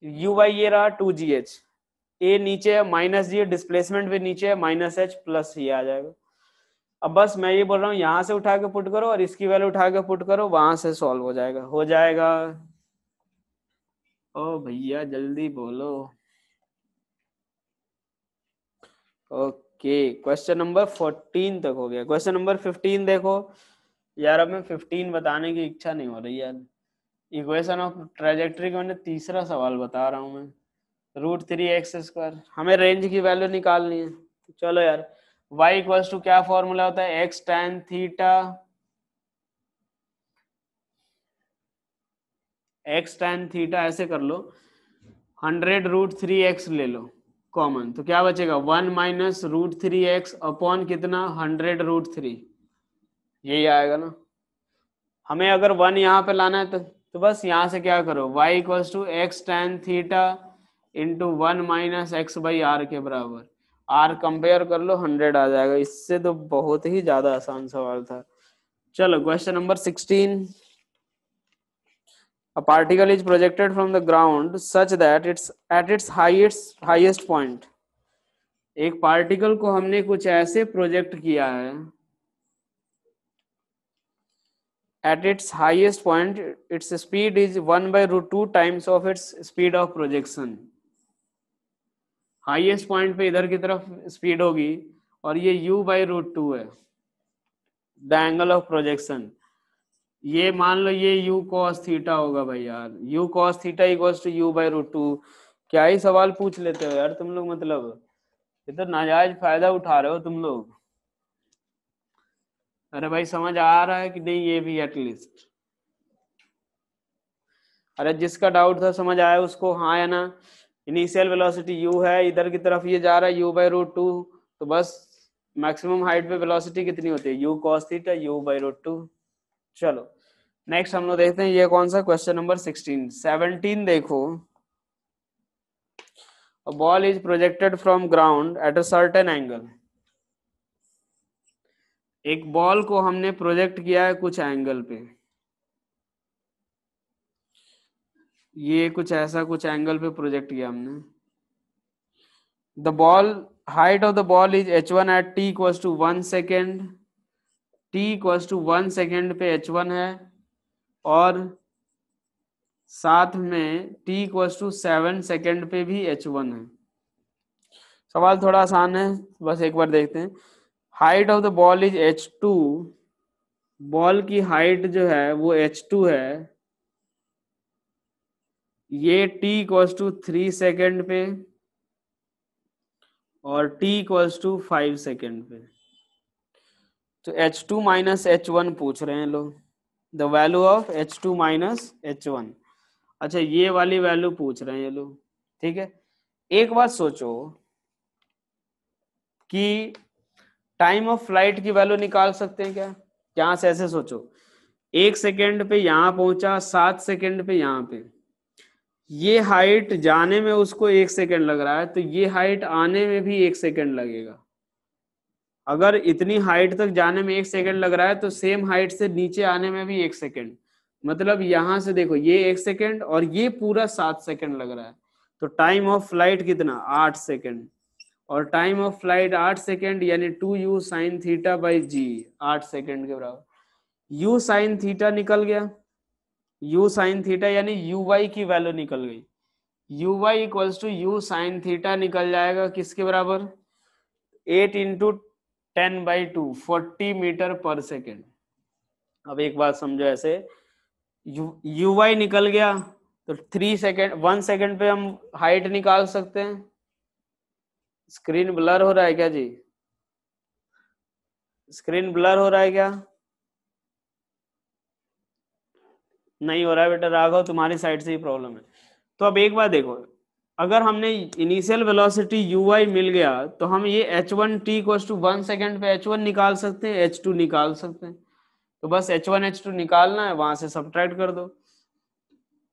u y ये रहा 2gh, ए नीचे है माइनस जी, डिस्प्लेसमेंट भी नीचे है माइनस एच प्लस ये आ जाएगा। अब बस मैं ये बोल रहा हूँ यहां से उठा के पुट करो और इसकी वैल्यू उठा के पुट करो, वहां से सॉल्व हो जाएगा, हो जाएगा। ओ भैया जल्दी बोलो। ओके, क्वेश्चन नंबर 14 तक हो गया। क्वेश्चन नंबर 15 देखो यार, अब मैं 15 बताने की इच्छा नहीं हो रही यार। इक्वेशन ऑफ ट्रेजेक्ट्री का मैंने तीसरा सवाल बता रहा हूँ मैं, √3x², हमें रेंज की वैल्यू निकालनी है। चलो यार, y इक्वल्स टू क्या फॉर्मूला होता है, x tan theta, x tan theta ऐसे कर लो, 100√3x ले लो कॉमन, तो क्या बचेगा 1 माइनस √3x अपॉन कितना 100√3, यही आएगा ना। हमें अगर 1 यहाँ पे लाना है तो बस यहाँ से क्या करो, y equals to x tan theta into 1 minus x by r के बराबर, आर कंपेयर कर लो 100 आ जाएगा। इससे तो बहुत ही ज्यादा आसान सवाल था। चलो question number 16, a particle is projected from the ground such that it's at its highest point, एक पार्टिकल को हमने कुछ ऐसे प्रोजेक्ट किया है, at its highest point its speed is 1/√2 times of its speed of projection, highest point पे इधर की तरफ स्पीड होगी और ये u/√2 है द एंगल ऑफ प्रोजेक्शन। ये मान लो ये u cos थीटा होगा भाई यार, u cos theta equals to u/√2। क्या ही सवाल पूछ लेते हो यार तुम लोग, मतलब ये तो नाजायज फायदा उठा रहे हो तुम लोग। अरे भाई समझ आ रहा है कि नहीं ये भी एटलीस्ट? अरे जिसका डाउट था समझ आया उसको, हाँ या ना। इनिशियल वेलोसिटी u है, इधर की तरफ ये जा रहा है u/√2, तो बस मैक्सिमम हाइट पे वेलोसिटी कितनी होती है u cos थीटा u/√2। चलो नेक्स्ट हम लोग देखते हैं ये कौन सा, क्वेश्चन नंबर 17 देखो, a ball is projected from ground at a certain angle, एक बॉल को हमने प्रोजेक्ट किया है कुछ एंगल पे, ये कुछ ऐसा कुछ एंगल पे प्रोजेक्ट किया हमने। The ball height of the ball is h1 at t equals to 1 second, t equals to 1 second पे h1 है, और साथ में t इक्वल्स टू 7 सेकेंड पे भी h1 है। सवाल थोड़ा आसान है, बस एक बार देखते हैं। Height of the ball is h2, ball की हाइट जो है वो h2 है, ये t इक्वल्स टू 3 सेकेंड पे और t इक्वल्स टू 5 सेकेंड पे। तो h2 माइनस h1 पूछ रहे हैं लोग, the value of h2 minus h1। अच्छा ये वाली वैल्यू पूछ रहे हैं ये लोग, ठीक है। एक बात सोचो कि टाइम ऑफ फ्लाइट की वैल्यू निकाल सकते हैं क्या? यहां से ऐसे सोचो, 1 सेकेंड पे यहां पहुंचा, 7 सेकेंड पे यहां पे, ये हाइट जाने में उसको 1 सेकेंड लग रहा है, तो ये हाइट आने में भी 1 सेकेंड लगेगा। अगर इतनी हाइट तक जाने में 1 सेकेंड लग रहा है तो सेम हाइट से नीचे आने में भी 1 सेकेंड, मतलब यहां से देखो ये 1 सेकेंड और ये पूरा 7 सेकेंड लग रहा है, तो टाइम ऑफ फ्लाइट कितना 8 सेकेंड, और टाइम ऑफ फ्लाइट 8 सेकेंड यानी 2u sine theta by g, 8 second के बराबर। u साइन थीटा निकल गया, u साइन थीटा यानी uy की वैल्यू निकल गई, uy equals to u sine theta निकल जाएगा किसके बराबर, 8 इंटू 10/2, 40 मीटर पर सेकेंड। अब एक बात समझो, ऐसे uy निकल गया तो 3 सेकेंड 1 सेकेंड पे हम हाइट निकाल सकते हैं। स्क्रीन ब्लर हो रहा है क्या जी? स्क्रीन ब्लर हो रहा है क्या? नहीं हो रहा है बेटा राघव, तुम्हारी साइड से ही प्रॉब्लम है। तो अब एक बार देखो, अगर हमने इनिशियल वेलोसिटी uy मिल गया तो हम ये h1 t equals to 1 second पे h1 निकाल सकते हैं, h2 निकाल सकते हैं। तो बस h1 h2 निकालना है, वहां से सब्ट्रैक्ट कर दो।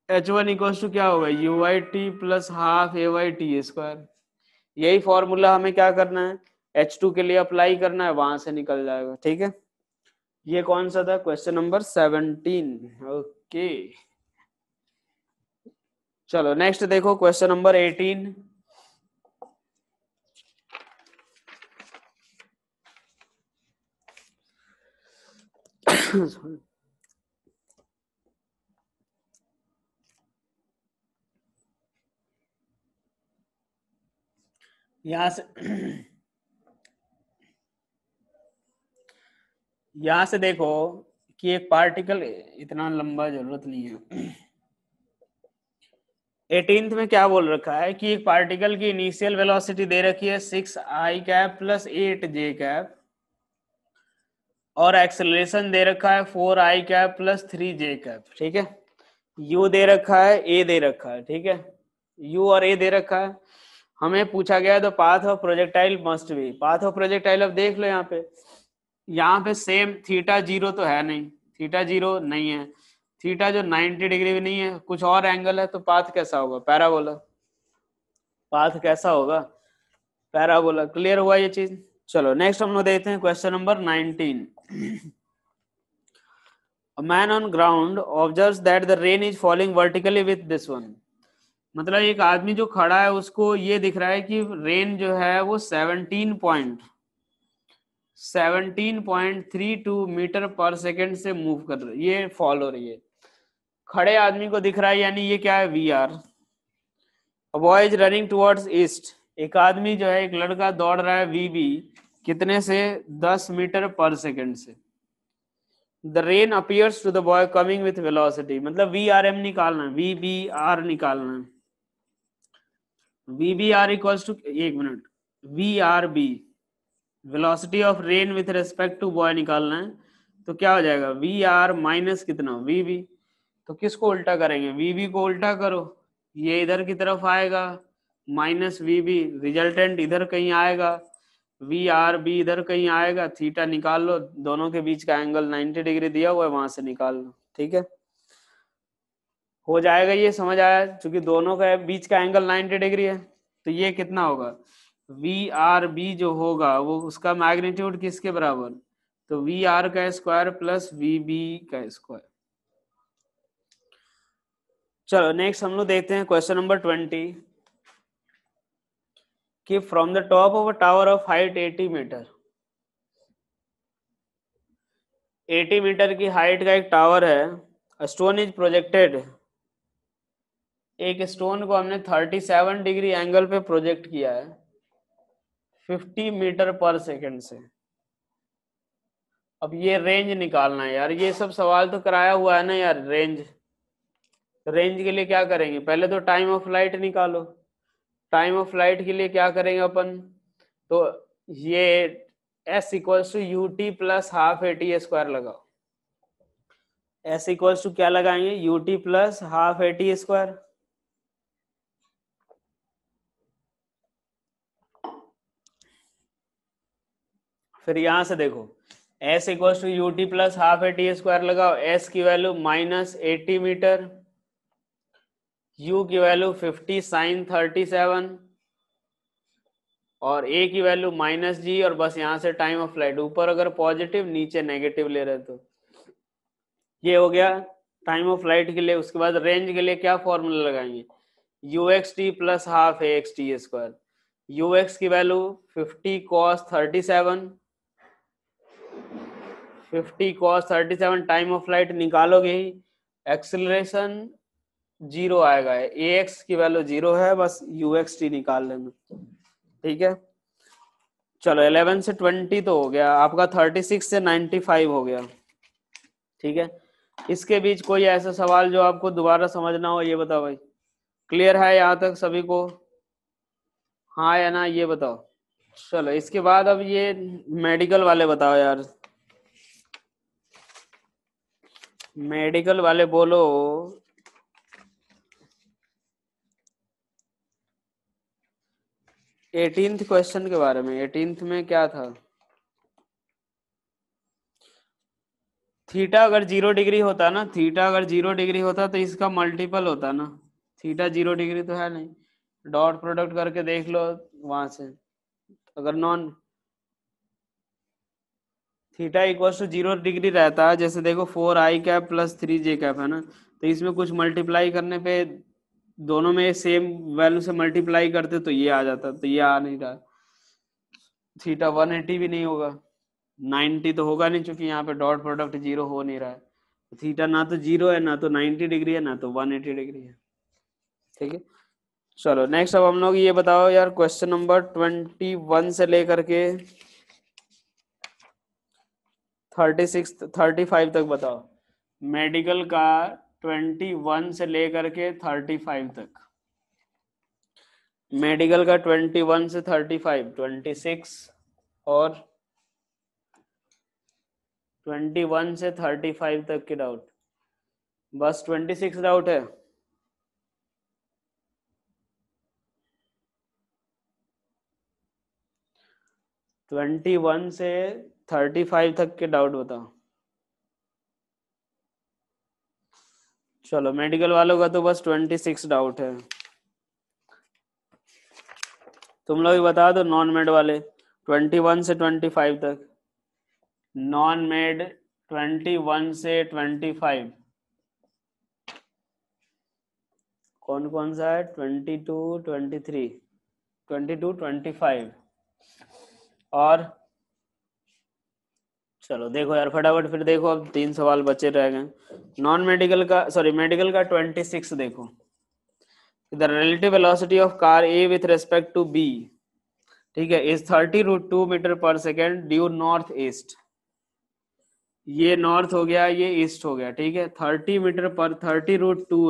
h1 इक्वल्स टू क्या होगा uy t plus half ay t square. यही फॉर्मूला हमें क्या करना है, H2 के लिए अप्लाई करना है, वहां से निकल जाएगा। ठीक है, ये कौन सा था? Question number 17। ओके, चलो नेक्स्ट देखो, क्वेश्चन नंबर 18। यहां से यहां से देखो कि एक पार्टिकल, इतना लंबा जरूरत नहीं है। 18th में क्या बोल रखा है कि एक पार्टिकल की इनिशियल वेलोसिटी दे रखी है 6i cap plus 8j cap, और एक्सेलरेशन दे रखा है 4i cap plus 3j cap. ठीक है, यू दे रखा है, ए दे रखा है। ठीक है, यू और ए दे रखा है। हमें पूछा गया है the path of projectile must be. Path of projectile अब देख लो, यहाँ पे सेम थीटा जीरो तो है नहीं, थीटा जीरो नहीं है, थीटा जो 90 डिग्री भी नहीं है, कुछ और एंगल है, तो पाथ कैसा होगा? पैराबोला। पाथ कैसा होगा? पैराबोला। क्लियर हुआ ये चीज? चलो नेक्स्ट हम लोग देखते हैं question number 19। A man on ground observes that the rain is falling vertically with this one। मतलब एक आदमी जो खड़ा है उसको ये दिख रहा है कि रेन जो है वो 17.32 मीटर पर सेकेंड से मूव कर रही है, ये फॉल हो रही है। खड़े आदमी को दिख रहा है, यानी ये क्या है? V r. Boy is running towards east. एक आदमी जो है, एक लड़का दौड़ रहा है वीबी, कितने से? 10 मीटर पर सेकेंड से। The rain appears to the boy coming with velocity. मतलब वी आर एम निकालना है, वी बी आर निकालना है। V B R equals to, एक minute, V R B velocity of rain with respect to boy निकालना है। तो क्या हो जाएगा? वी आर माइनस कितना? V B. तो किसको उल्टा करेंगे? वी बी को उल्टा करो, ये इधर की तरफ आएगा, माइनस वी बी, रिजल्टेंट इधर कहीं आएगा, वी आर बी इधर कहीं आएगा, थीटा निकाल लो, दोनों के बीच का एंगल 90 डिग्री दिया हुआ है, वहां से निकाल लो। ठीक है, हो जाएगा ये, समझ आया? क्योंकि दोनों का बीच का एंगल 90 डिग्री है, तो ये कितना होगा? वी आर बी जो होगा वो उसका मैग्नीट्यूड किसके बराबर? तो वी आर का स्क्वायर प्लस वी बी का स्क्वायर। चलो नेक्स्ट हम लोग देखते हैं क्वेश्चन नंबर 20 कि from the top of a tower of height 80 metre, 80 metre की हाइट का एक टावर है, स्टोन इज प्रोजेक्टेड। एक स्टोन को हमने 37 डिग्री एंगल पे प्रोजेक्ट किया है 50 मीटर पर सेकेंड से। अब ये रेंज निकालना है यार, ये सब सवाल तो कराया हुआ है ना यार। रेंज, रेंज के लिए क्या करेंगे? पहले तो टाइम ऑफ फ्लाइट निकालो। टाइम ऑफ फ्लाइट के लिए क्या करेंगे अपन? तो ये s equals to u t plus half a t square लगाओ। s इक्वल्स टू क्या लगाएंगे? U t plus half a t square. फिर यहां से देखो, s equals to u t plus half a t square लगाओ, s की value minus 80 metre, u की वैल्यू 50 साइन 37, और a की वैल्यू माइनस जी, और बस यहाँ से टाइम ऑफ फ्लाइट, ऊपर अगर पॉजिटिव नीचे नेगेटिव ले रहे तो ये हो गया टाइम ऑफ फ्लाइट के लिए। उसके बाद रेंज के लिए क्या फॉर्मूला लगाएंगे? U x t plus half a x t square. U x की value 50 cos 37, 50 cos 37, time of flight निकालोगे ही, एक्सेलरेशन जीरो आएगा, ए एक्स की वैल्यू जीरो है, बस यू एक्स टी निकाल लेना। ठीक है, चलो 11 से 20 तो हो गया आपका, 36 से 95 हो गया। ठीक है, इसके बीच कोई ऐसा सवाल जो आपको दोबारा समझना हो, ये बताओ भाई। क्लियर है यहाँ तक सभी को? हाँ या ना, ये बताओ। चलो इसके बाद अब ये मेडिकल वाले बताओ यार, मेडिकल वाले बोलो। 18th क्वेश्चन के बारे में। 18th में क्या था? थीटा अगर 0 डिग्री होता ना, थीटा अगर 0 डिग्री होता तो इसका मल्टीपल होता ना। थीटा 0 डिग्री तो है नहीं, डॉट प्रोडक्ट करके देख लो वहां से। अगर non theta equal to 0 degree रहता है, जैसे देखो 4i cap plus 3j cap है ना, तो इसमें कुछ मल्टीप्लाई करने पे दोनों में सेम वैल्यू से मल्टीप्लाई करते तो ये आ जाता, तो ये आ नहीं रहा। थीटा 180 भी नहीं होगा, 90 तो होगा नहीं, क्योंकि यहाँ पे डॉट प्रोडक्ट 0 हो नहीं रहा है। थीटा ना तो 0 है, ना तो 90 डिग्री है, ना तो 180 डिग्री है। ठीक है, चलो नेक्स्ट। अब हम लोग ये बताओ यार, क्वेश्चन नंबर 21 से लेकर के 35 तक बताओ। मेडिकल का 21 से लेकर के 35 तक। मेडिकल का 21 से 35, 26 और 21 से 35 तक के डाउट। बस 26 डाउट है। ट्वेंटी वन से 35 तक के डाउट बताओ। चलो मेडिकल वालों का तो बस 26 डाउट है। तुम लोग भी बता दो नॉन मेड वाले 21 से 25 तक। नॉन मेड 21 से 25 कौन कौन सा है? 22, 23, 22, 25 और चलो देखो यार फटाफट फिर देखो, अब 3 सवाल बचे रह गए। नॉन मेडिकल का, सॉरी मेडिकल का 26 देखो। The relative velocity of car A with respect to B, ठीक है, is 30√2 metre per second due north east. ये नॉर्थ हो गया, ये ईस्ट हो गया, ठीक है। 30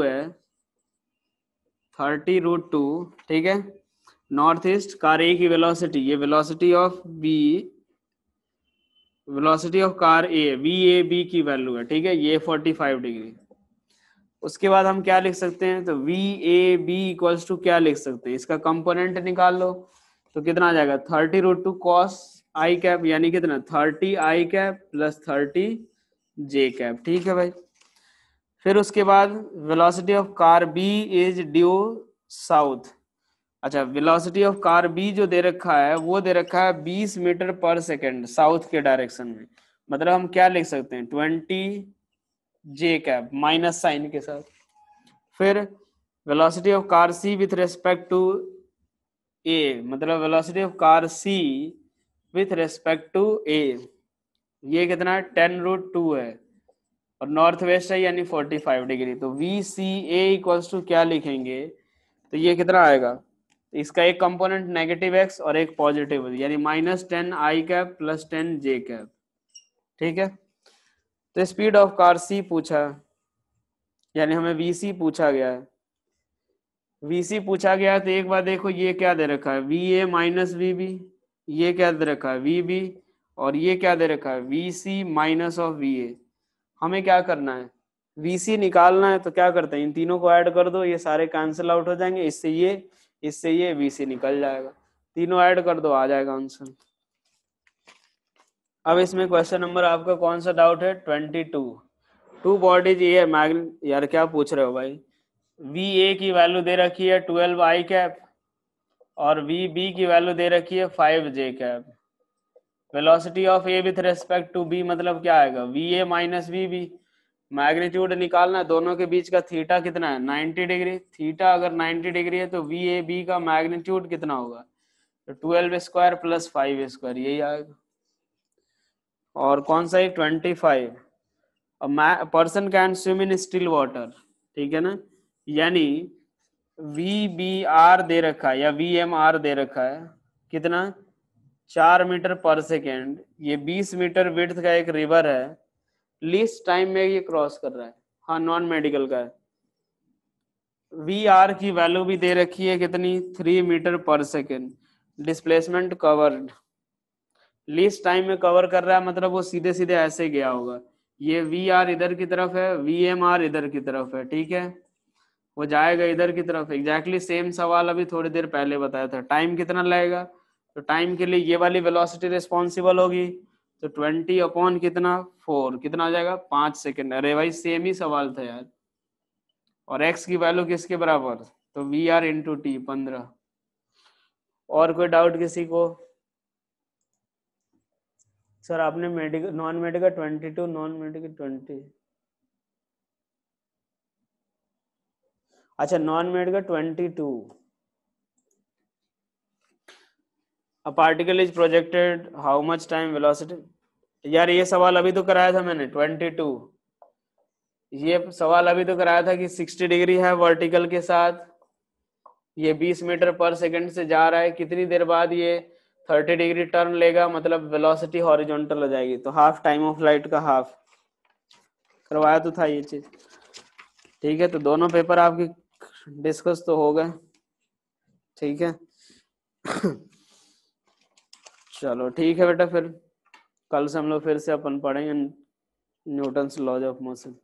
है 30√2, ठीक है, नॉर्थ ईस्ट। कार ए की वेलोसिटी, ये velocity of B, velocity of car A, V A B की वैल्यू है, ठीक है, ये 45 डिग्री। उसके बाद हम क्या लिख सकते हैं? तो V A B equals to क्या लिख सकते हैं? इसका कंपोनेंट निकाल लो, तो कितना आ जाएगा? 30√2 कॉस आई कैप, यानी कितना? 30i cap plus 30j cap, ठीक है भाई। फिर उसके बाद velocity of car B is due south. अच्छा, वेलोसिटी ऑफ कार बी जो दे रखा है वो दे रखा है 20 मीटर पर सेकेंड साउथ के डायरेक्शन में। मतलब हम क्या लिख सकते हैं? 20j कैप माइनस साइन के साथ। फिर velocity of car C with respect to A, मतलब velocity of car C with respect to A, ये कितना है? 10√2 है, और नॉर्थ वेस्ट है यानी 45 डिग्री। तो V C A equals to क्या लिखेंगे? तो ये कितना आएगा? इसका एक कंपोनेंट नेगेटिव एक्स और एक पॉजिटिव, यानी -10i cap plus 10j cap, ठीक है। तो स्पीड ऑफ कार सी पूछा, यानी हमें वीसी पूछा गया है। वीसी पूछा गया है तो एक बार देखो ये क्या दे रखा है? V A minus V B, ये क्या दे रखा है? वी बी, और ये क्या दे रखा है? V C minus of V A. हमें क्या करना है? वीसी निकालना है, तो क्या करते हैं? इन तीनों को ऐड कर दो, ये सारे कैंसिल आउट हो जाएंगे, इससे ये वीसी निकल जाएगा। तीनों ऐड कर दो, आ जाएगा आंसर। अब इसमें क्वेश्चन नंबर आपका कौन सा डाउट है? 22। टू बॉडीज ये मैग्नेट, यार क्या पूछ रहे हो भाई? वी ए की वैल्यू दे रखी है 12i कैप, और वी बी की वैल्यू दे रखी है 5j cap. Velocity of A with respect to B मतलब क्या आएगा? V A minus V B. Magnitude निकालना है, दोनों के बीच का थीटा कितना है? 90 डिग्री। थीटा अगर 90 डिग्री है तो वी ए बी का मैग्नीट्यूड कितना होगा? तो 12² प्लस 5², यही आएगा। और कौन सा है? 25। Person can swim in still water, ठीक है ना, यानी वी बी आर दे रखा है या वी एम आर दे रखा है कितना? 4 मीटर पर सेकेंड। ये 20 मीटर विड्थ का एक रिवर है, लीस्ट टाइम में ये क्रॉस कर रहा है। हाँ, नॉन मेडिकल का है। वी आर की वैल्यू भी दे रखी है कितनी? 3 metre per second. Displacement covered, least time में कवर कर रहा है, मतलब वो सीधे सीधे ऐसे गया होगा। ये वी आर इधर की तरफ है, वी एम आर इधर की तरफ है, ठीक है, वो जाएगा इधर की तरफ। एग्जैक्टली सेम सवाल अभी थोड़ी देर पहले बताया था। टाइम कितना लगेगा? तो टाइम के लिए ये वाली वेलोसिटी रिस्पॉन्सिबल होगी, तो 20 अपॉन कितना? 4, कितना आ जाएगा? 5 सेकेंड। अरे भाई सेम ही सवाल था यार। और x की वैल्यू किसके बराबर? तो वी आर इंटू टी, 15। और कोई डाउट किसी को? सर आपने medical non medical 22, non medical 20, अच्छा non medical 22, a particle is projected how much time velocity. यार ये सवाल अभी तो कराया था मैंने 22, ये सवाल अभी तो कराया था कि 60 डिग्री है वर्टिकल के साथ, ये 20 मीटर पर सेकंड से जा रहा है, कितनी देर बाद ये 30 डिग्री टर्न लेगा, मतलब वेलोसिटी हॉरिजॉन्टल हो जाएगी, तो हाफ टाइम ऑफ लाइट का हाफ, करवाया तो था ये चीज। ठीक है, तो दोनों पेपर आपके डिस्कस तो हो गए। ठीक है चलो ठीक है बेटा, फिर कल से हम लोग फिर से अपन पढ़ेंगे न्यूटन्स लॉज ऑफ मोशन।